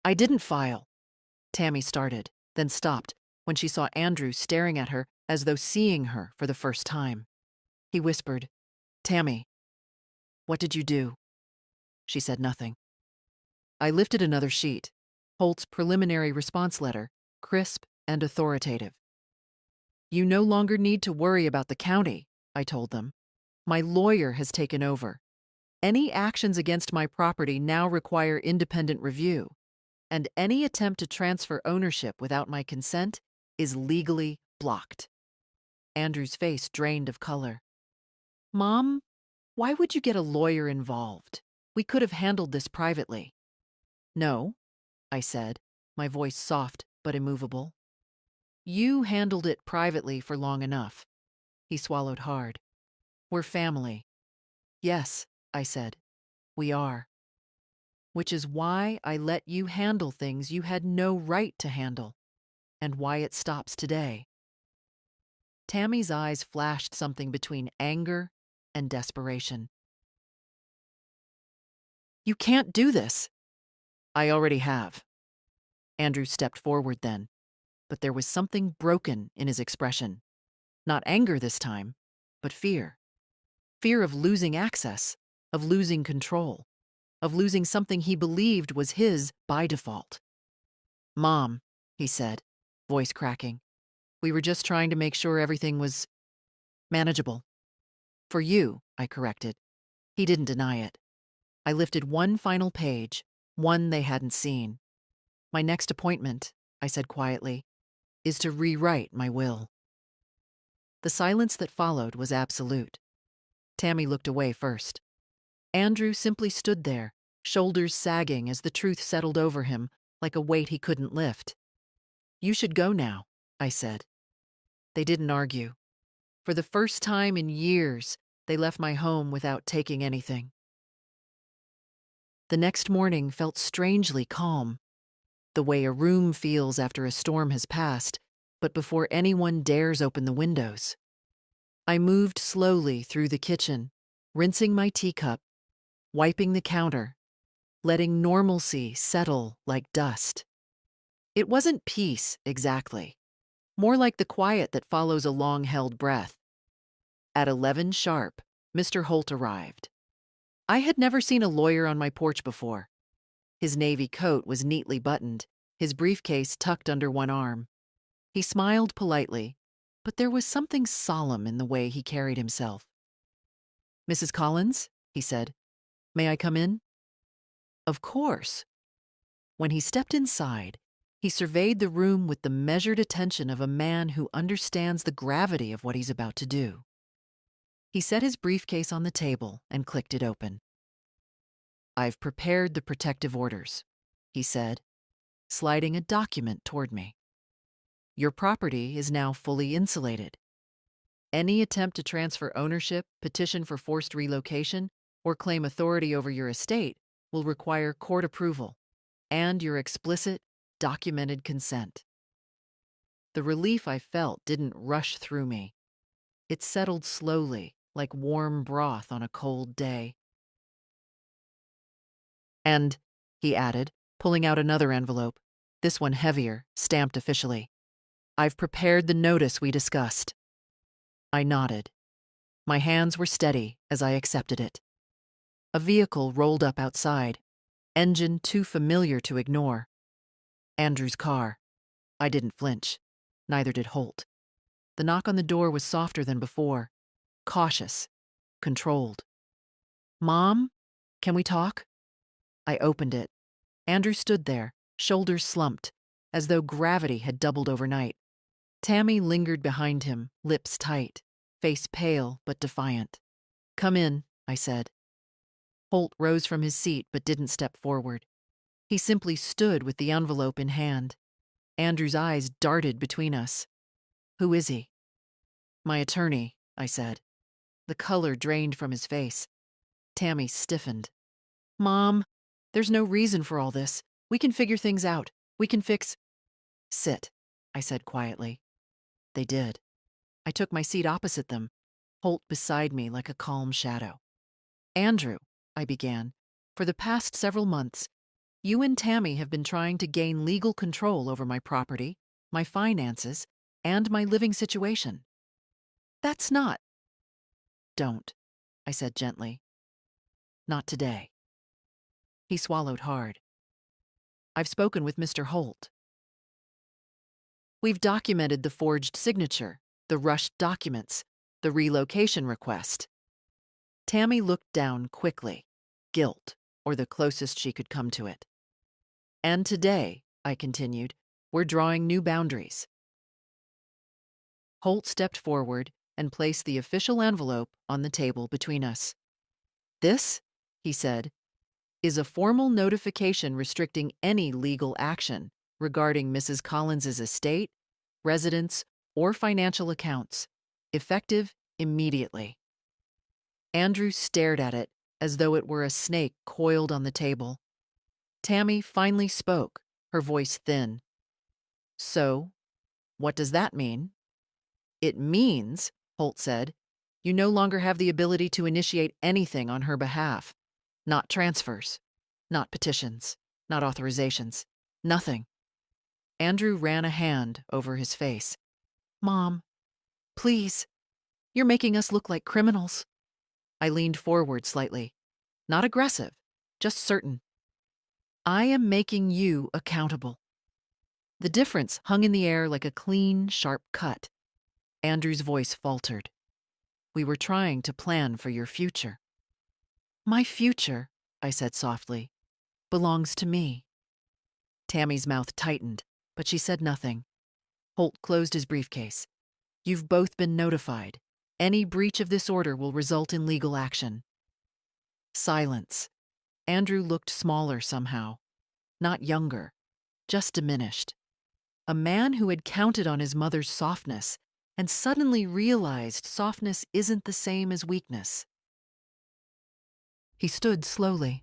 I didn't file. Tammy started, then stopped when she saw Andrew staring at her as though seeing her for the first time. He whispered, Tammy, what did you do? She said nothing. I lifted another sheet, Holt's preliminary response letter, crisp and authoritative. You no longer need to worry about the county, I told them. My lawyer has taken over. Any actions against my property now require independent review, and any attempt to transfer ownership without my consent is legally blocked. Andrew's face drained of color. Mom, why would you get a lawyer involved? We could have handled this privately. No, I said, my voice soft but immovable. You handled it privately for long enough. He swallowed hard. We're family. Yes, I said, we are. Which is why I let you handle things you had no right to handle, and why it stops today. Tammy's eyes flashed something between anger and desperation. You can't do this. I already have. Andrew stepped forward then, but there was something broken in his expression. Not anger this time, but fear. Fear of losing access, of losing control, of losing something he believed was his by default. Mom, he said, voice cracking. We were just trying to make sure everything was manageable. For you, I corrected. He didn't deny it. I lifted one final page, one they hadn't seen. My next appointment, I said quietly, is to rewrite my will. The silence that followed was absolute. Tammy looked away first. Andrew simply stood there, shoulders sagging as the truth settled over him like a weight he couldn't lift. You should go now, I said. They didn't argue. For the first time in years, They left my home without taking anything. The next morning felt strangely calm, the way a room feels after a storm has passed, but before anyone dares open the windows. I moved slowly through the kitchen, rinsing my teacup, wiping the counter, letting normalcy settle like dust. It wasn't peace, exactly. More like the quiet that follows a long-held breath. At 11 sharp, Mr. Holt arrived. I had never seen a lawyer on my porch before. His navy coat was neatly buttoned, his briefcase tucked under one arm. He smiled politely, but there was something solemn in the way he carried himself. "Mrs. Collins," he said, "may I come in?" Of course. When he stepped inside, he surveyed the room with the measured attention of a man who understands the gravity of what he's about to do. He set his briefcase on the table and clicked it open. "I've prepared the protective orders," he said, sliding a document toward me. "Your property is now fully insulated. Any attempt to transfer ownership, petition for forced relocation, or claim authority over your estate will require court approval and your explicit, documented consent." The relief I felt didn't rush through me. It settled slowly, like warm broth on a cold day. "And," he added, pulling out another envelope, this one heavier, stamped officially, "I've prepared the notice we discussed." I nodded. My hands were steady as I accepted it. A vehicle rolled up outside, engine too familiar to ignore. Andrew's car. I didn't flinch. Neither did Holt. The knock on the door was softer than before, cautious, controlled. "Mom, can we talk?" I opened it. Andrew stood there, shoulders slumped, as though gravity had doubled overnight. Tammy lingered behind him, lips tight, face pale but defiant. "Come in," I said. Holt rose from his seat but didn't step forward. He simply stood with the envelope in hand. Andrew's eyes darted between us. "Who is he?" "My attorney," I said. The color drained from his face. Tammy stiffened. "Mom, there's no reason for all this. We can figure things out. We can fix—" "Sit," I said quietly. They did. I took my seat opposite them, Holt beside me like a calm shadow. "Andrew," I began, "for the past several months, you and Tammy have been trying to gain legal control over my property, my finances, and my living situation. That's not—" "Don't," I said gently. "Not today." He swallowed hard. "I've spoken with Mr. Holt. We've documented the forged signature, the rushed documents, the relocation request." Tammy looked down quickly, guilt, or the closest she could come to it. "And today," I continued, "we're drawing new boundaries." Holt stepped forward and placed the official envelope on the table between us. "This," he said, "is a formal notification restricting any legal action regarding Mrs. Collins's estate, residence, or financial accounts, effective immediately." Andrew stared at it as though it were a snake coiled on the table. Tammy finally spoke, her voice thin. "So, what does that mean?" "It means," Holt said, "you no longer have the ability to initiate anything on her behalf. Not transfers, not petitions, not authorizations, nothing." Andrew ran a hand over his face. "Mom, please, you're making us look like criminals." I leaned forward slightly. Not aggressive, just certain. "I am making you accountable." The difference hung in the air like a clean, sharp cut. Andrew's voice faltered. "We were trying to plan for your future." "My future," I said softly, "belongs to me." Tammy's mouth tightened, but she said nothing. Holt closed his briefcase. "You've both been notified. Any breach of this order will result in legal action." Silence. Andrew looked smaller somehow. Not younger, just diminished. A man who had counted on his mother's softness and suddenly realized softness isn't the same as weakness. He stood slowly.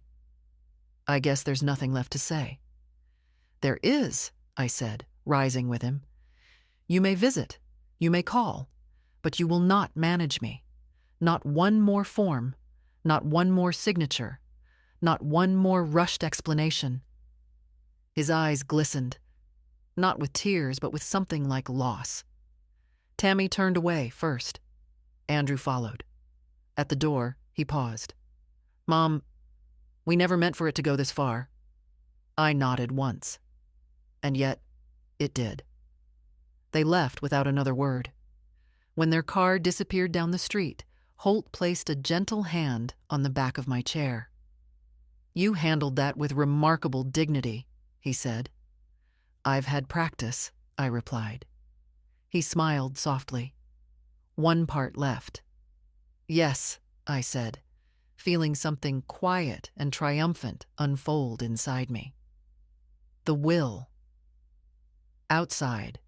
I guess there's nothing left to say. There is, I said, rising with him. You may visit, you may call, but you will not manage me. Not one more form, not one more signature, not one more rushed explanation. His eyes glistened, not with tears, but with something like loss. Tammy turned away first. Andrew followed. At the door, he paused. Mom, we never meant for it to go this far. I nodded once. And yet, it did. They left without another word. When their car disappeared down the street, Holt placed a gentle hand on the back of my chair. You handled that with remarkable dignity, he said. I've had practice, I replied. He smiled softly. One part left. Yes, I said, feeling something quiet and triumphant unfold inside me. The will. Outside,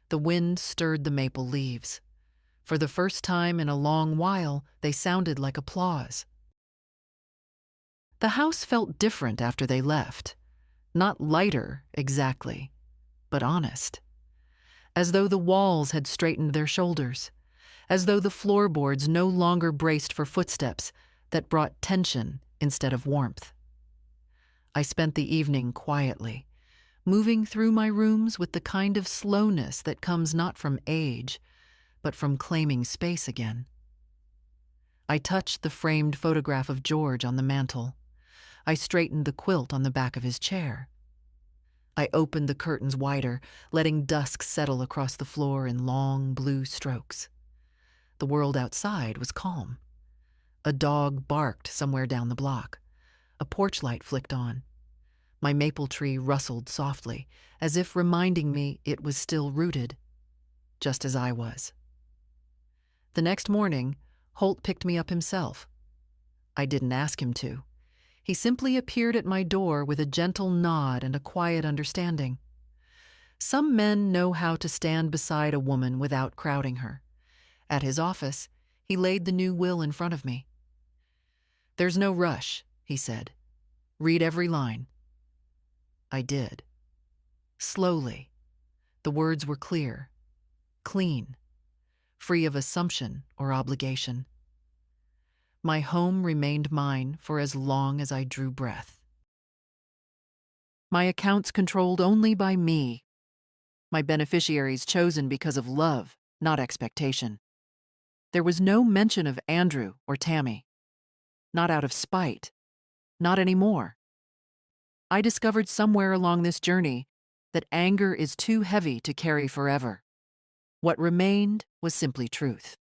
the wind stirred the maple leaves. For the first time in a long while, they sounded like applause. The house felt different after they left. Not lighter, exactly, but honest. As though the walls had straightened their shoulders. As though the floorboards no longer braced for footsteps that brought tension instead of warmth. I spent the evening quietly, moving through my rooms with the kind of slowness that comes not from age, but from claiming space again. I touched the framed photograph of George on the mantel. I straightened the quilt on the back of his chair. I opened the curtains wider, letting dusk settle across the floor in long blue strokes. The world outside was calm. A dog barked somewhere down the block. A porch light flicked on. My maple tree rustled softly, as if reminding me it was still rooted, just as I was. The next morning, Holt picked me up himself. I didn't ask him to. He simply appeared at my door with a gentle nod and a quiet understanding. Some men know how to stand beside a woman without crowding her. At his office, he laid the new will in front of me. There's no rush, he said. Read every line. I did. Slowly. The words were clear, clean, free of assumption or obligation. My home remained mine for as long as I drew breath. My accounts controlled only by me. My beneficiaries chosen because of love, not expectation. There was no mention of Andrew or Tammy. Not out of spite. Not anymore. I discovered somewhere along this journey that anger is too heavy to carry forever. What remained was simply truth.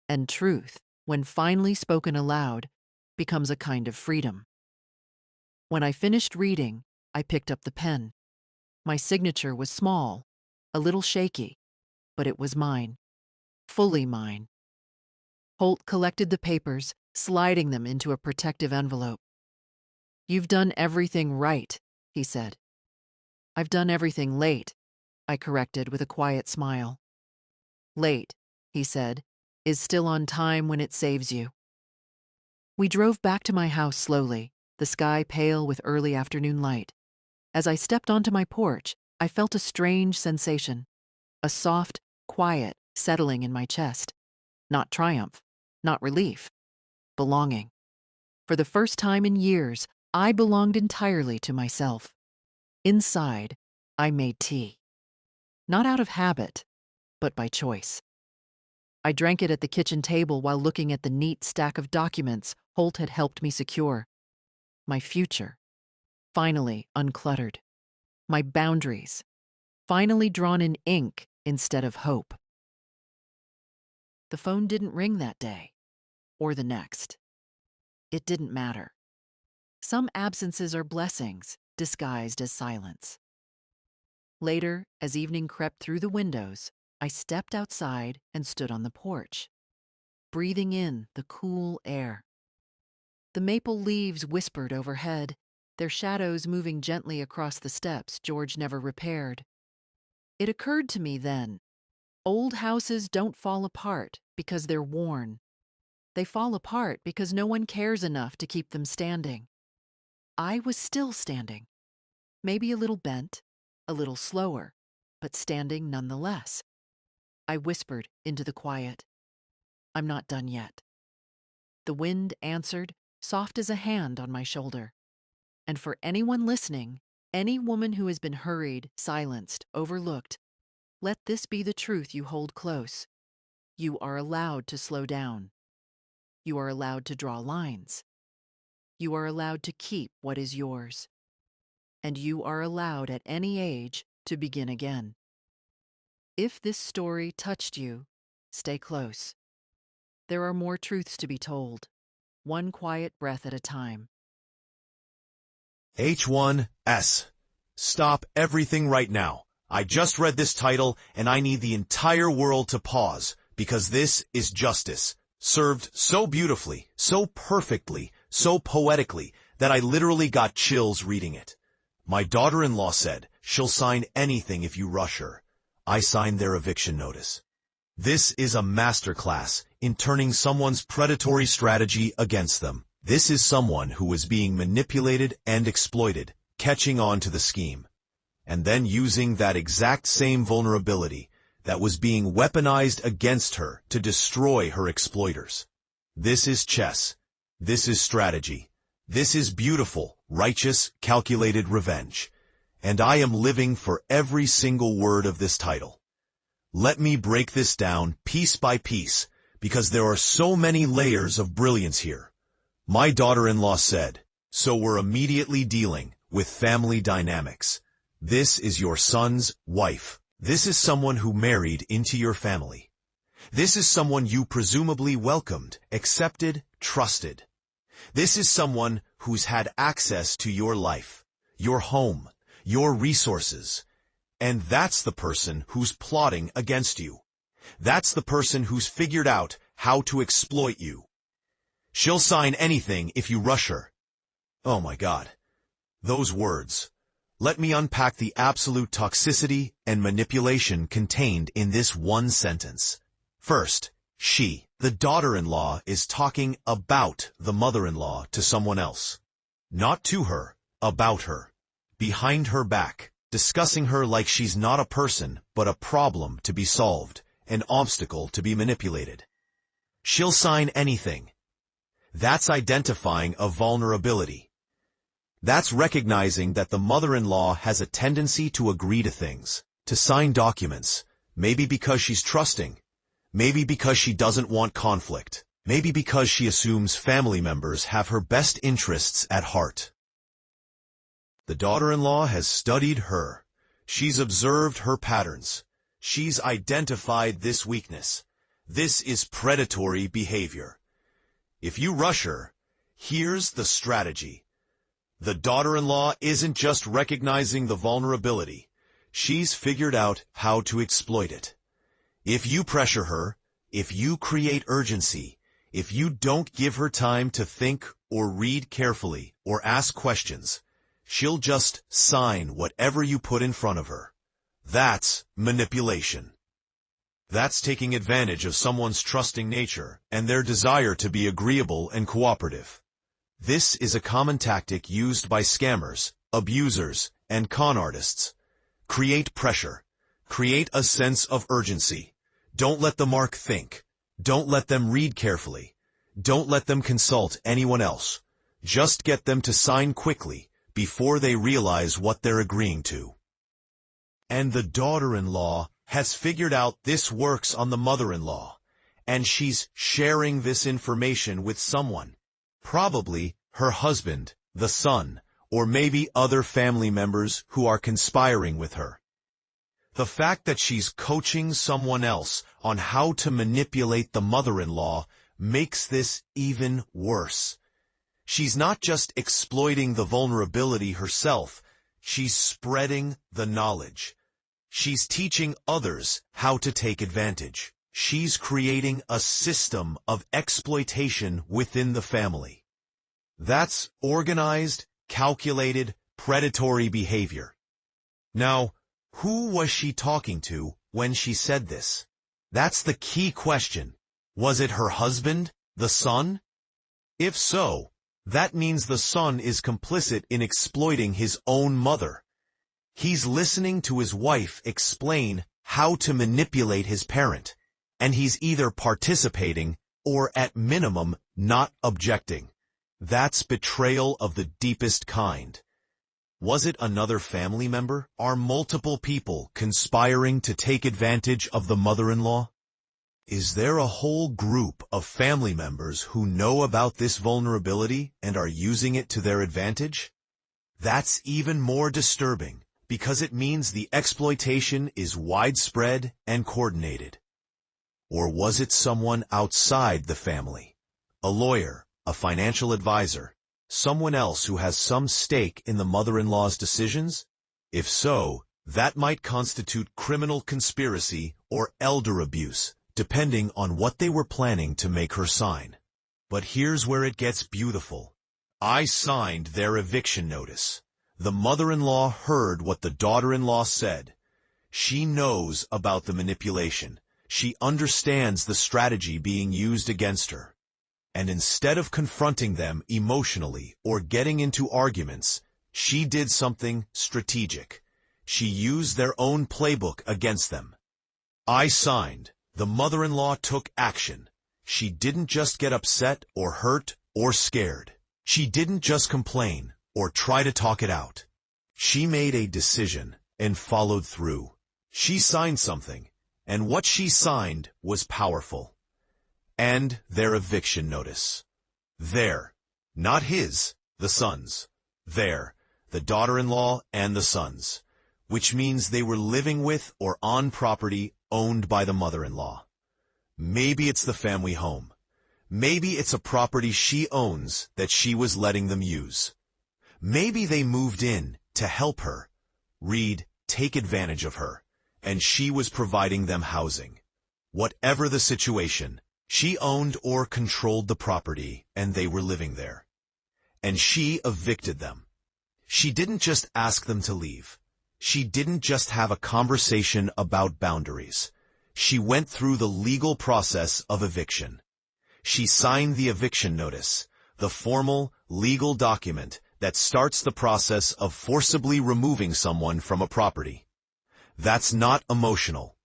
And truth, when finally spoken aloud, becomes a kind of freedom. When I finished reading, I picked up the pen. My signature was small, a little shaky, but it was mine, fully mine. Holt collected the papers, sliding them into a protective envelope. You've done everything right, he said. I've done everything late, I corrected with a quiet smile. Late, he said, is still on time when it saves you. We drove back to my house slowly, the sky pale with early afternoon light. As I stepped onto my porch, I felt a strange sensation, a soft, quiet settling in my chest. Not triumph, not relief, belonging. For the first time in years, I belonged entirely to myself. Inside, I made tea. Not out of habit, but by choice. I drank it at the kitchen table while looking at the neat stack of documents Holt had helped me secure. My future, finally uncluttered. My boundaries, finally drawn in ink instead of hope. The phone didn't ring that day, or the next. It didn't matter. Some absences are blessings disguised as silence. Later, as evening crept through the windows, I stepped outside and stood on the porch, breathing in the cool air. The maple leaves whispered overhead, their shadows moving gently across the steps George never repaired. It occurred to me then, Old houses don't fall apart because they're worn. They fall apart because no one cares enough to keep them standing. I was still standing, maybe a little bent, a little slower, but standing nonetheless. I whispered into the quiet, "I'm not done yet." The wind answered, soft as a hand on my shoulder. And for anyone listening, any woman who has been hurried, silenced, overlooked, let this be the truth you hold close. You are allowed to slow down. You are allowed to draw lines. You are allowed to keep what is yours. And you are allowed at any age to begin again. If this story touched you, stay close. There are more truths to be told, one quiet breath at a time. H1S. Stop everything right now. I just read this title and I need the entire world to pause because this is justice, served so beautifully, so perfectly, so poetically that I literally got chills reading it. My daughter-in-law said she'll sign anything if you rush her. I signed their eviction notice. This is a masterclass in turning someone's predatory strategy against them. This is someone who was being manipulated and exploited, catching on to the scheme, and then using that exact same vulnerability that was being weaponized against her to destroy her exploiters. This is chess. This is strategy. This is beautiful, righteous, calculated revenge. And I am living for every single word of this title. Let me break this down piece by piece, because there are so many layers of brilliance here. My daughter-in-law said, so we're immediately dealing with family dynamics. This is your son's wife. This is someone who married into your family. This is someone you presumably welcomed, accepted, trusted. This is someone who's had access to your life, your home, your resources. And that's the person who's plotting against you. That's the person who's figured out how to exploit you. She'll sign anything if you rush her. Oh my God. Those words. Let me unpack the absolute toxicity and manipulation contained in this one sentence. First, she, the daughter-in-law, is talking about the mother-in-law to someone else. Not to her, about her. Behind her back, discussing her like she's not a person, but a problem to be solved, an obstacle to be manipulated. She'll sign anything. That's identifying a vulnerability. That's recognizing that the mother-in-law has a tendency to agree to things, to sign documents, maybe because she's trusting, maybe because she doesn't want conflict, maybe because she assumes family members have her best interests at heart. The daughter-in-law has studied her. She's observed her patterns. She's identified this weakness. This is predatory behavior. If you rush her, here's the strategy. The daughter-in-law isn't just recognizing the vulnerability. She's figured out how to exploit it. If you pressure her, if you create urgency, if you don't give her time to think or read carefully or ask questions, she'll just sign whatever you put in front of her. That's manipulation. That's taking advantage of someone's trusting nature and their desire to be agreeable and cooperative. This is a common tactic used by scammers, abusers, and con artists. Create pressure. Create a sense of urgency. Don't let the mark think. Don't let them read carefully. Don't let them consult anyone else. Just get them to sign quickly before they realize what they're agreeing to. And the daughter-in-law has figured out this works on the mother-in-law, and she's sharing this information with someone. Probably her husband, the son, or maybe other family members who are conspiring with her. The fact that she's coaching someone else on how to manipulate the mother-in-law makes this even worse. She's not just exploiting the vulnerability herself, she's spreading the knowledge. She's teaching others how to take advantage. She's creating a system of exploitation within the family. That's organized, calculated, predatory behavior. Now, who was she talking to when she said this? That's the key question. Was it her husband, the son? If so, that means the son is complicit in exploiting his own mother. He's listening to his wife explain how to manipulate his parent, and he's either participating or, at minimum, not objecting. That's betrayal of the deepest kind. Was it another family member? Are multiple people conspiring to take advantage of the mother-in-law? Is there a whole group of family members who know about this vulnerability and are using it to their advantage? That's even more disturbing, because it means the exploitation is widespread and coordinated. Or was it someone outside the family? A lawyer, a financial advisor, someone else who has some stake in the mother-in-law's decisions? If so, that might constitute criminal conspiracy or elder abuse, depending on what they were planning to make her sign. But here's where it gets beautiful. I signed their eviction notice. The mother-in-law heard what the daughter-in-law said. She knows about the manipulation. She understands the strategy being used against her. And instead of confronting them emotionally or getting into arguments, she did something strategic. She used their own playbook against them. I signed. The mother-in-law took action. She didn't just get upset or hurt or scared. She didn't just complain or try to talk it out. She made a decision and followed through. She signed something, and what she signed was powerful. And their eviction notice. Their, not his, the son's. Their, the daughter-in-law and the sons, which means they were living with or on property owned by the mother-in-law. Maybe it's the family home. Maybe it's a property she owns that she was letting them use. Maybe they moved in to help her, take advantage of her, and she was providing them housing. Whatever the situation, she owned or controlled the property, and they were living there. And she evicted them. She didn't just ask them to leave. She didn't just have a conversation about boundaries. She went through the legal process of eviction. She signed the eviction notice, the formal, legal document that starts the process of forcibly removing someone from a property. That's not emotional.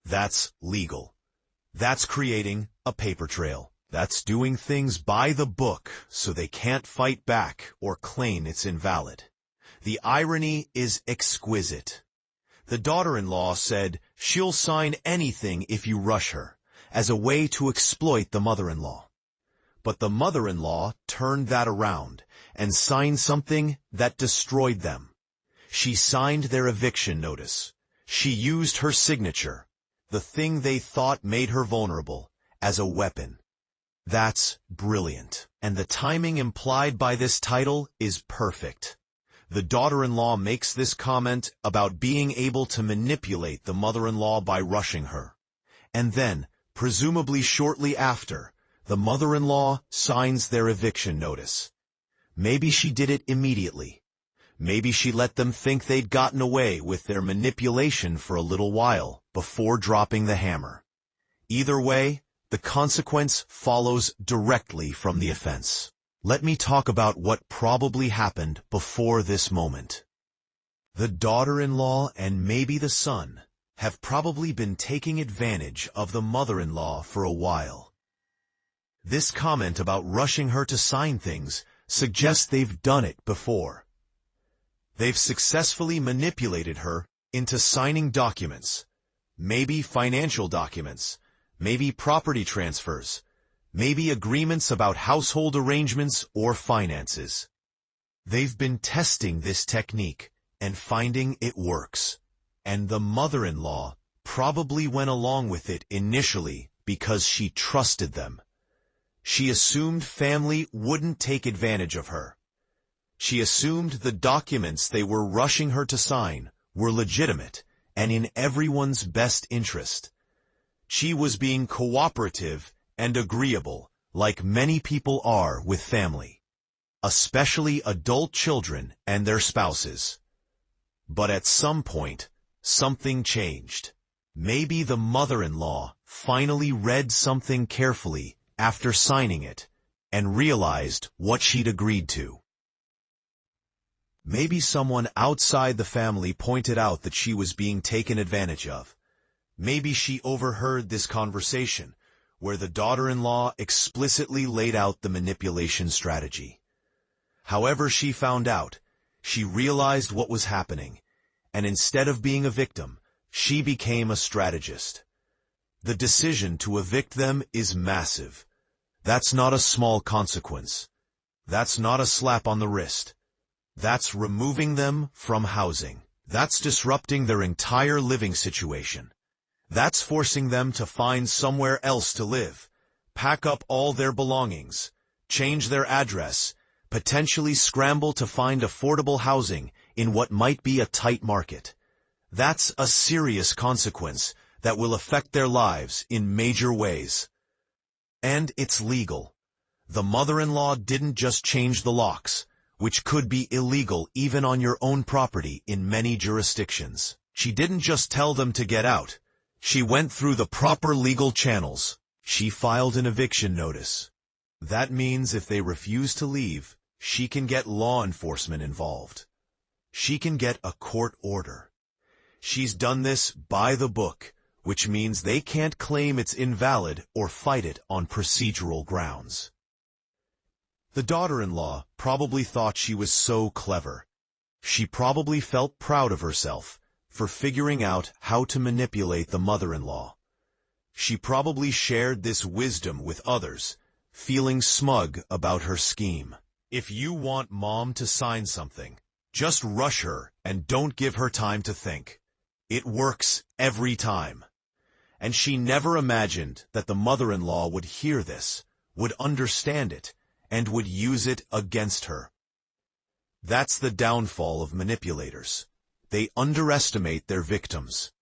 That's legal. That's creating a paper trail. That's doing things by the book so they can't fight back or claim it's invalid. The irony is exquisite. The daughter-in-law said she'll sign anything if you rush her, as a way to exploit the mother-in-law. But the mother-in-law turned that around and signed something that destroyed them. She signed their eviction notice. She used her signature, the thing they thought made her vulnerable, as a weapon. That's brilliant, and the timing implied by this title is perfect. The daughter-in-law makes this comment about being able to manipulate the mother-in-law by rushing her. And then, presumably shortly after, the mother-in-law signs their eviction notice. Maybe she did it immediately. Maybe she let them think they'd gotten away with their manipulation for a little while before dropping the hammer. Either way, the consequence follows directly from the offense. Let me talk about what probably happened before this moment. The daughter-in-law and maybe the son have probably been taking advantage of the mother-in-law for a while. This comment about rushing her to sign things suggests they've done it before. They've successfully manipulated her into signing documents, maybe financial documents, maybe property transfers, maybe agreements about household arrangements or finances. They've been testing this technique and finding it works. And the mother-in-law probably went along with it initially because she trusted them. She assumed family wouldn't take advantage of her. She assumed the documents they were rushing her to sign were legitimate and in everyone's best interest. She was being cooperative and agreeable, like many people are with family, especially adult children and their spouses. But at some point, something changed. Maybe the mother-in-law finally read something carefully after signing it and realized what she'd agreed to. Maybe someone outside the family pointed out that she was being taken advantage of. Maybe she overheard this conversation, where the daughter-in-law explicitly laid out the manipulation strategy. However she found out, she realized what was happening, and instead of being a victim, she became a strategist. The decision to evict them is massive. That's not a small consequence. That's not a slap on the wrist. That's removing them from housing. That's disrupting their entire living situation. That's forcing them to find somewhere else to live, pack up all their belongings, change their address, potentially scramble to find affordable housing in what might be a tight market. That's a serious consequence that will affect their lives in major ways. And it's legal. The mother-in-law didn't just change the locks, which could be illegal even on your own property in many jurisdictions. She didn't just tell them to get out. She went through the proper legal channels. She filed an eviction notice. That means if they refuse to leave, she can get law enforcement involved. She can get a court order. She's done this by the book, which means they can't claim it's invalid or fight it on procedural grounds. The daughter-in-law probably thought she was so clever. She probably felt proud of herself for figuring out how to manipulate the mother-in-law. She probably shared this wisdom with others, feeling smug about her scheme. If you want mom to sign something, just rush her and don't give her time to think. It works every time. And she never imagined that the mother-in-law would hear this, would understand it, and would use it against her. That's the downfall of manipulators. They underestimate their victims.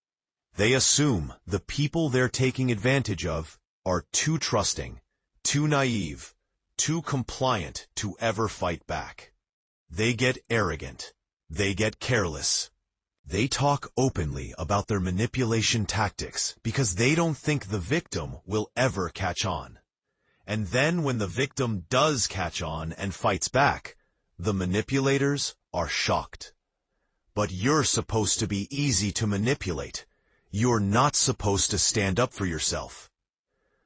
They assume the people they're taking advantage of are too trusting, too naive, too compliant to ever fight back. They get arrogant. They get careless. They talk openly about their manipulation tactics because they don't think the victim will ever catch on. And then when the victim does catch on and fights back, the manipulators are shocked. But you're supposed to be easy to manipulate. You're not supposed to stand up for yourself.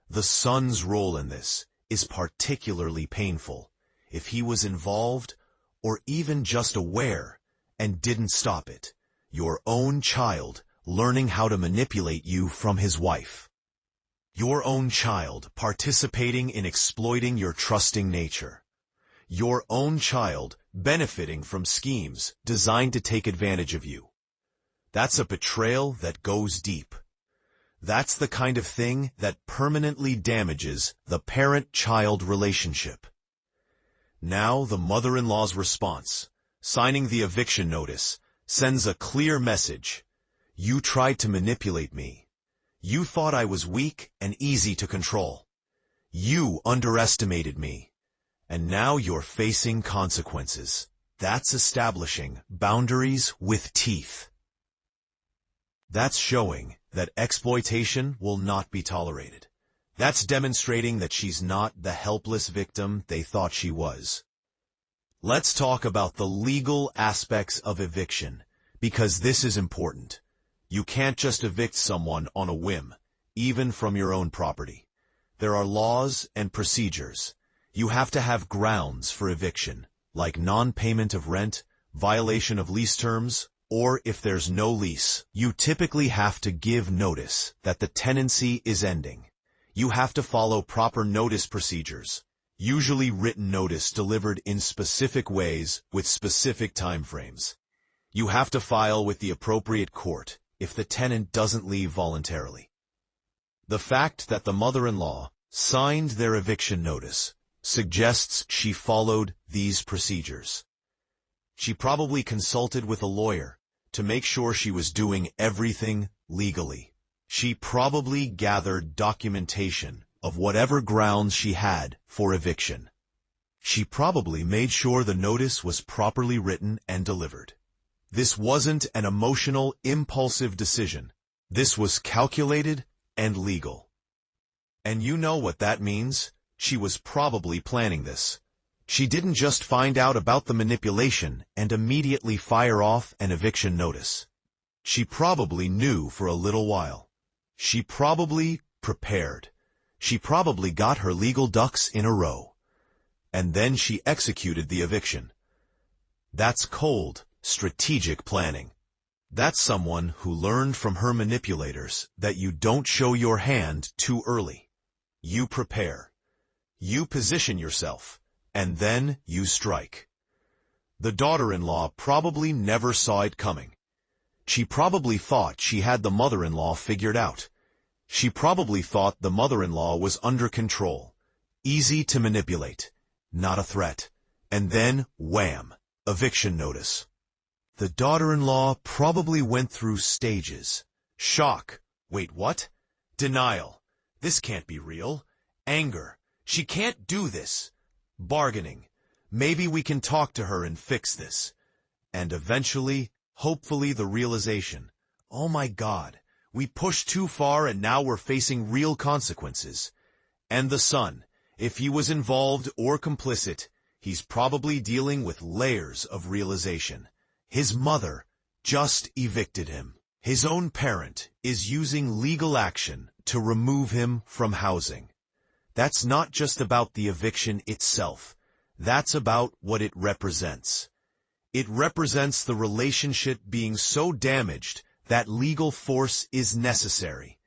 The son's role in this is particularly painful if he was involved or even just aware and didn't stop it. Your own child learning how to manipulate you from his wife. Your own child participating in exploiting your trusting nature. Your own child benefiting from schemes designed to take advantage of you. That's a betrayal that goes deep. That's the kind of thing that permanently damages the parent-child relationship. Now the mother-in-law's response, signing the eviction notice, sends a clear message. You tried to manipulate me. You thought I was weak and easy to control. You underestimated me. And now you're facing consequences. That's establishing boundaries with teeth. That's showing that exploitation will not be tolerated. That's demonstrating that she's not the helpless victim they thought she was. Let's talk about the legal aspects of eviction, because this is important. You can't just evict someone on a whim, even from your own property. There are laws and procedures. You have to have grounds for eviction, like non-payment of rent, violation of lease terms, or if there's no lease, you typically have to give notice that the tenancy is ending. You have to follow proper notice procedures, usually written notice delivered in specific ways with specific timeframes. You have to file with the appropriate court if the tenant doesn't leave voluntarily. The fact that the mother-in-law signed their eviction notice suggests she followed these procedures. She probably consulted with a lawyer to make sure she was doing everything legally. She probably gathered documentation of whatever grounds she had for eviction. She probably made sure the notice was properly written and delivered. This wasn't an emotional, impulsive decision. This was calculated and legal. And you know what that means? She was probably planning this. She didn't just find out about the manipulation and immediately fire off an eviction notice. She probably knew for a little while. She probably prepared. She probably got her legal ducks in a row. And then she executed the eviction. That's cold, strategic planning. That's someone who learned from her manipulators that you don't show your hand too early. You prepare. You position yourself. And then you strike. The daughter-in-law probably never saw it coming. She probably thought she had the mother-in-law figured out. She probably thought the mother-in-law was under control, easy to manipulate, not a threat. And then, wham, eviction notice. The daughter-in-law probably went through stages. Shock. Wait, what? Denial. This can't be real. Anger. She can't do this. Bargaining. Maybe we can talk to her and fix this. And eventually, hopefully, the realization. Oh my God, we pushed too far and now we're facing real consequences. And the son, if he was involved or complicit, he's probably dealing with layers of realization. His mother just evicted him. His own parent is using legal action to remove him from housing. That's not just about the eviction itself. That's about what it represents. It represents the relationship being so damaged that legal force is necessary.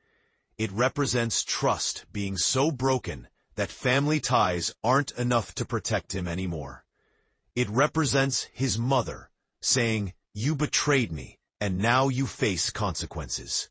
It represents trust being so broken that family ties aren't enough to protect him anymore. It represents his mother saying, "You betrayed me, and now you face consequences."